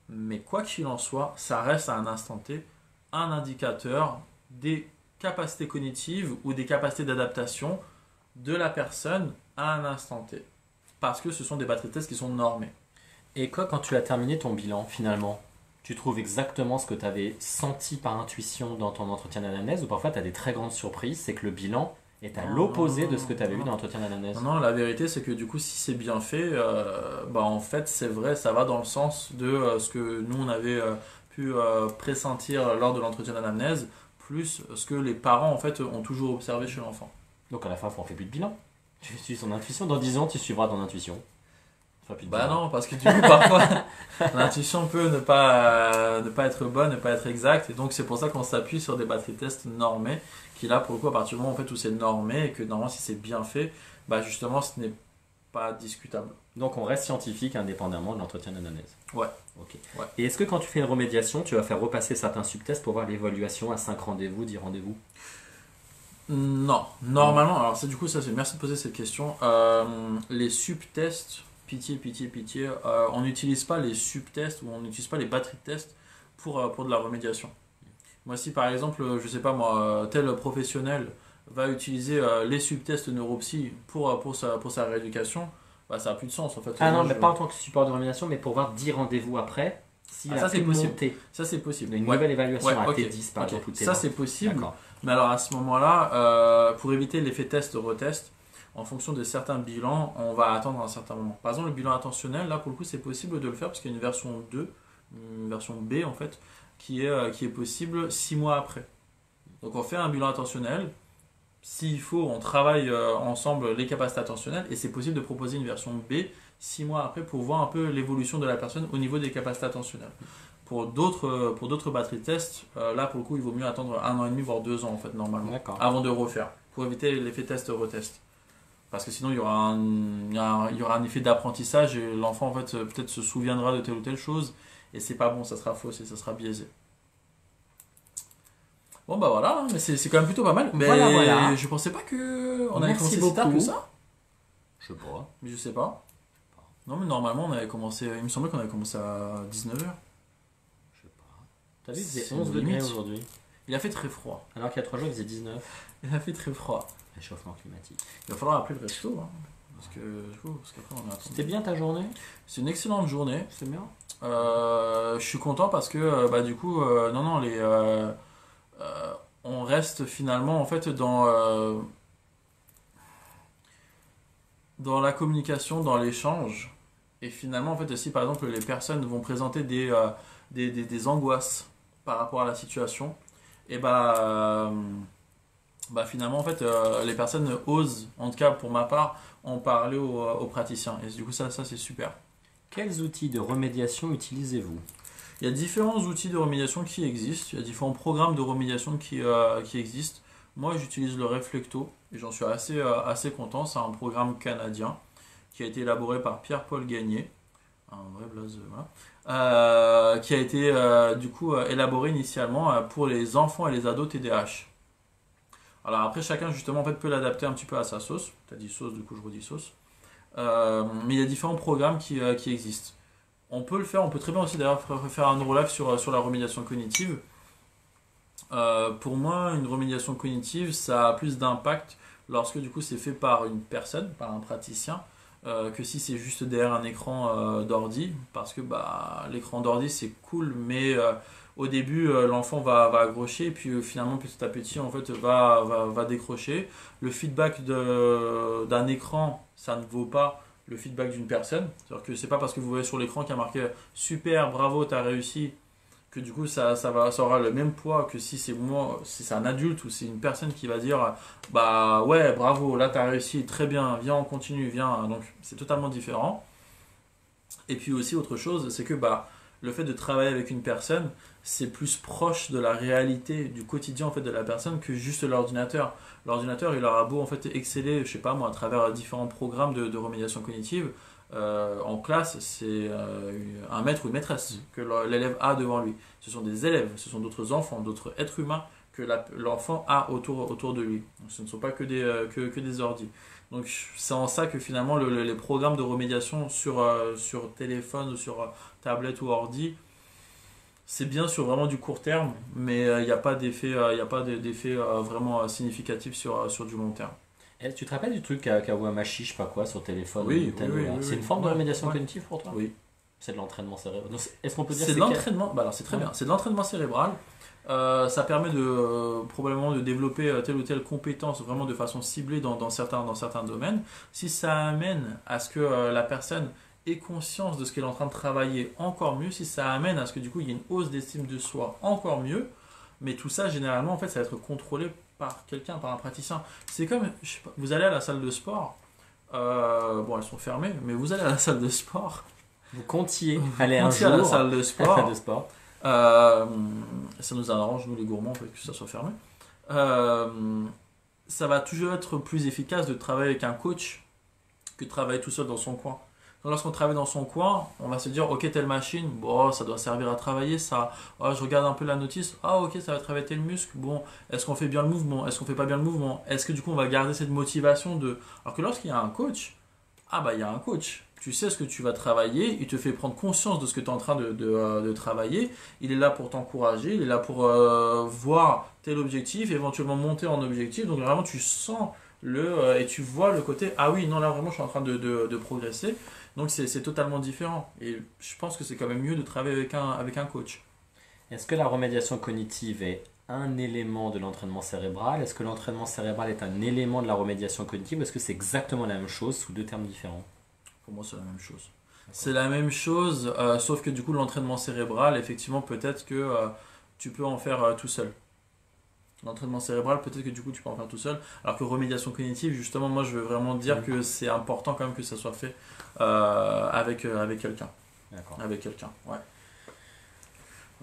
mais quoi qu'il en soit, ça reste à un instant T un indicateur des capacités cognitives ou des capacités d'adaptation de la personne à un instant T. Parce que ce sont des batteries de tests qui sont normées. Et quoi, quand tu as terminé ton bilan, finalement, tu trouves exactement ce que tu avais senti par intuition dans ton entretien d'anamnèse ou parfois tu as des très grandes surprises, c'est que le bilan est à l'opposé de ce que tu avais vu dans l'entretien d'anamnèse. Non, la vérité c'est que du coup si c'est bien fait, en fait c'est vrai, ça va dans le sens de ce que nous on avait pu pressentir lors de l'entretien d'anamnèse, plus ce que les parents en fait ont toujours observé chez l'enfant. Donc à la fin, on fait plus de bilan. Tu suis son intuition. Dans 10 ans, tu suivras ton intuition. Non, parce que du coup, parfois, l'intuition peut ne pas être bonne, ne pas être exacte. Et donc, c'est pour ça qu'on s'appuie sur des batteries tests normées. Qui là, pour le coup, à partir du moment en fait, où c'est normé et que normalement, si c'est bien fait, justement, ce n'est pas discutable. Donc, on reste scientifique indépendamment de l'entretien d'anamnèse. Ouais. Ok. Ouais. Et est-ce que quand tu fais une remédiation, tu vas faire repasser certains subtests pour voir l'évaluation à 5 rendez-vous, 10 rendez-vous? Non. Normalement, alors du coup, merci de poser cette question. Les subtests. Pitié, on n'utilise pas les subtests ou on n'utilise pas les batteries de tests pour de la remédiation. Moi, si par exemple, je sais pas moi, tel professionnel va utiliser les subtests neuropsy pour sa rééducation, ça n'a plus de sens en fait. Mais pas en tant que support de remédiation, mais pour voir 10 rendez-vous après, ça c'est possible. Monté. Ça c'est possible. Une nouvelle évaluation à okay. T10 par exemple. Ça c'est possible. Mais alors à ce moment-là, pour éviter l'effet test-retest, en fonction de certains bilans, on va attendre un certain moment. Par exemple, le bilan attentionnel, là, pour le coup, c'est possible de le faire parce qu'il y a une version 2, une version B, en fait, qui est possible 6 mois après. Donc, on fait un bilan attentionnel. S'il faut, on travaille ensemble les capacités attentionnelles et c'est possible de proposer une version B 6 mois après pour voir un peu l'évolution de la personne au niveau des capacités attentionnelles. Pour d'autres batteries de tests, là, pour le coup, il vaut mieux attendre 1 an et demi, voire 2 ans, en fait, normalement, avant de refaire, pour éviter l'effet test-retest. Parce que sinon, il y aura un effet d'apprentissage et l'enfant, en fait, peut-être se souviendra de telle ou telle chose et c'est pas bon, ça sera fausse et ça sera biaisé. Bon, voilà, mais c'est quand même plutôt pas mal. Mais voilà. je pensais pas qu'on avait commencé si tard que ça. Je sais pas. Mais je sais pas. Non, mais normalement, on avait commencé. Il me semblait qu'on avait commencé à 19h. Je sais pas. T'as vu, il faisait 11 degrés aujourd'hui. Il a fait très froid. Alors qu'il y a 3 jours, il faisait 19. Il a fait très froid. Réchauffement climatique. Il va falloir appeler le resto. Parce qu'après, on a. C'était bien ta journée? C'est une excellente journée. C'est bien. Je suis content parce que, du coup, on reste finalement en fait dans la communication, dans l'échange. Et finalement, en fait, si par exemple les personnes vont présenter des angoisses par rapport à la situation, et finalement, en fait, les personnes osent, en tout cas pour ma part, en parler aux praticiens. Et du coup, ça c'est super. Quels outils de remédiation utilisez-vous? Il y a différents outils de remédiation qui existent, il y a différents programmes de remédiation qui existent. Moi, j'utilise le Reflecto et j'en suis assez content. C'est un programme canadien qui a été élaboré par Pierre-Paul Gagné, un vrai blaze, voilà, qui a été élaboré initialement pour les enfants et les ados TDAH. Alors après, chacun justement en fait, peut l'adapter un petit peu à sa sauce. Tu as dit sauce, du coup je redis sauce. Mais il y a différents programmes qui existent. On peut le faire, on peut très bien aussi d'ailleurs faire un neurolife sur la remédiation cognitive. Pour moi, une remédiation cognitive, ça a plus d'impact lorsque du coup c'est fait par une personne, par un praticien, que si c'est juste derrière un écran d'ordi. Parce que l'écran d'ordi c'est cool, mais au début l'enfant va accrocher et puis finalement petit à petit en fait va décrocher. Le feedback d'un écran, ça ne vaut pas le feedback d'une personne. C'est-à-dire que c'est pas parce que vous voyez sur l'écran qu'il y a marqué super, bravo, t'as réussi, que du coup ça aura le même poids que si c'est un adulte ou c'est une personne qui va dire ouais, bravo, là t'as réussi, très bien, viens, on continue, viens. Donc c'est totalement différent. Et puis aussi autre chose, c'est que le fait de travailler avec une personne, c'est plus proche de la réalité du quotidien en fait de la personne que juste l'ordinateur. L'ordinateur, il aura beau en fait exceller, je sais pas moi, à travers différents programmes de remédiation cognitive. En classe, c'est un maître ou une maîtresse que l'élève a devant lui. Ce sont des élèves, ce sont d'autres enfants, d'autres êtres humains que l'enfant a autour de lui. Donc, ce ne sont pas que des ordi. Donc c'est en ça que finalement les programmes de remédiation sur téléphone ou sur tablette ou ordi, c'est bien sur vraiment du court terme, mais il n'y a pas d'effet vraiment significatif sur du long terme. Et tu te rappelles du truc Kawamashi, je sais pas quoi, sur téléphone Oui, Nintendo, oui, là. oui, C'est oui. une forme de Ouais, remédiation ouais. cognitive pour toi? Oui. C'est de l'entraînement cérébral. Donc, est-ce qu'on peut dire C'est de que l'entraînement. Bah alors c'est très bien. C'est de l'entraînement cérébral. Ça permet probablement de développer telle ou telle compétence vraiment de façon ciblée dans certains domaines. Si ça amène à ce que la personne ait conscience de ce qu'elle est en train de travailler encore mieux, si ça amène à ce que du coup il y ait une hausse d'estime de soi encore mieux, mais tout ça généralement en fait ça va être contrôlé par quelqu'un, par un praticien. C'est comme, je sais pas, vous allez à la salle de sport, bon elles sont fermées, mais vous allez à la salle de sport. vous comptiez aller un Comptiez à la jour salle de à la sport. salle de sport? Ça nous arrange, nous les gourmands, en fait, que ça soit fermé. Ça va toujours être plus efficace de travailler avec un coach que de travailler tout seul dans son coin. Donc, lorsqu'on travaille dans son coin, on va se dire, ok, telle machine, bon, ça doit servir à travailler, ça. Oh, je regarde un peu la notice, ah, ok, ça va travailler tel muscle, bon, est-ce qu'on fait bien le mouvement, est-ce qu'on fait pas bien le mouvement, est-ce que du coup on va garder cette motivation de. Alors que lorsqu'il y a un coach, ah bah il y a un coach. Tu sais ce que tu vas travailler, il te fait prendre conscience de ce que tu es en train de travailler, il est là pour t'encourager, il est là pour voir tel objectif, éventuellement monter en objectif, donc vraiment tu sens et tu vois le côté, ah oui, non là vraiment je suis en train de progresser, donc c'est totalement différent, et je pense que c'est quand même mieux de travailler avec un coach. Est-ce que la remédiation cognitive est un élément de l'entraînement cérébral? Est-ce que l'entraînement cérébral est un élément de la remédiation cognitive? Ou est-ce que c'est exactement la même chose sous deux termes différents? Pour moi, c'est la même chose. C'est la même chose, sauf que du coup, l'entraînement cérébral, effectivement, peut-être que tu peux en faire tout seul. L'entraînement cérébral, peut-être que du coup, tu peux en faire tout seul. Alors que remédiation cognitive, justement, moi, je veux vraiment dire que c'est important quand même que ça soit fait avec quelqu'un. D'accord. Avec quelqu'un, ouais.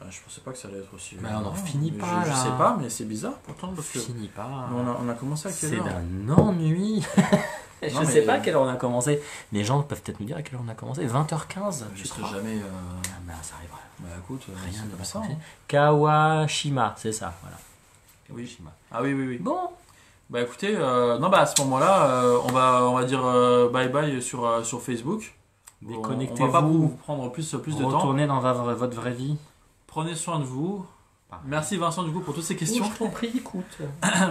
Je pensais pas que ça allait être aussi. Mais on n'en finit Mais pas, je là. sais pas, mais c'est bizarre pourtant parce que. Finit pas. On a commencé à quelle C'est heure? d'un ennui. Je Non, mais- sais pas à quelle heure on a commencé. Les gens peuvent peut-être nous dire à quelle heure on a commencé. 20h15, Je je serai crois. jamais. Ah bah ça arrivera. Bah écoute, Rien c'est ne comme va ça. changer. Hein. Kawashima, c'est ça, voilà. Oui. Kawashima. Ah oui, oui, oui. Bon, Bah écoutez, non bah à ce moment-là, on va dire bye bye sur Facebook. On va pas déconnectez-vous. vous prendre plus de temps. Retournez dans votre vraie vie. Prenez soin de vous. Pareil. Merci Vincent du coup pour toutes ces questions. Oh, je t'en prie, écoute.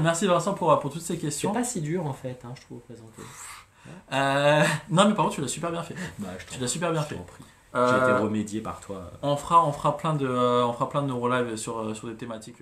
Merci Vincent pour toutes ces C'est questions. pas si dur en fait, hein, je trouve, présenter. Non mais par contre tu l'as super bien fait. Bah, je t'en Tu l'as super bien je fait. t'en prie. J'ai été Euh, remédié par toi. on fera plein de neurolives sur des thématiques.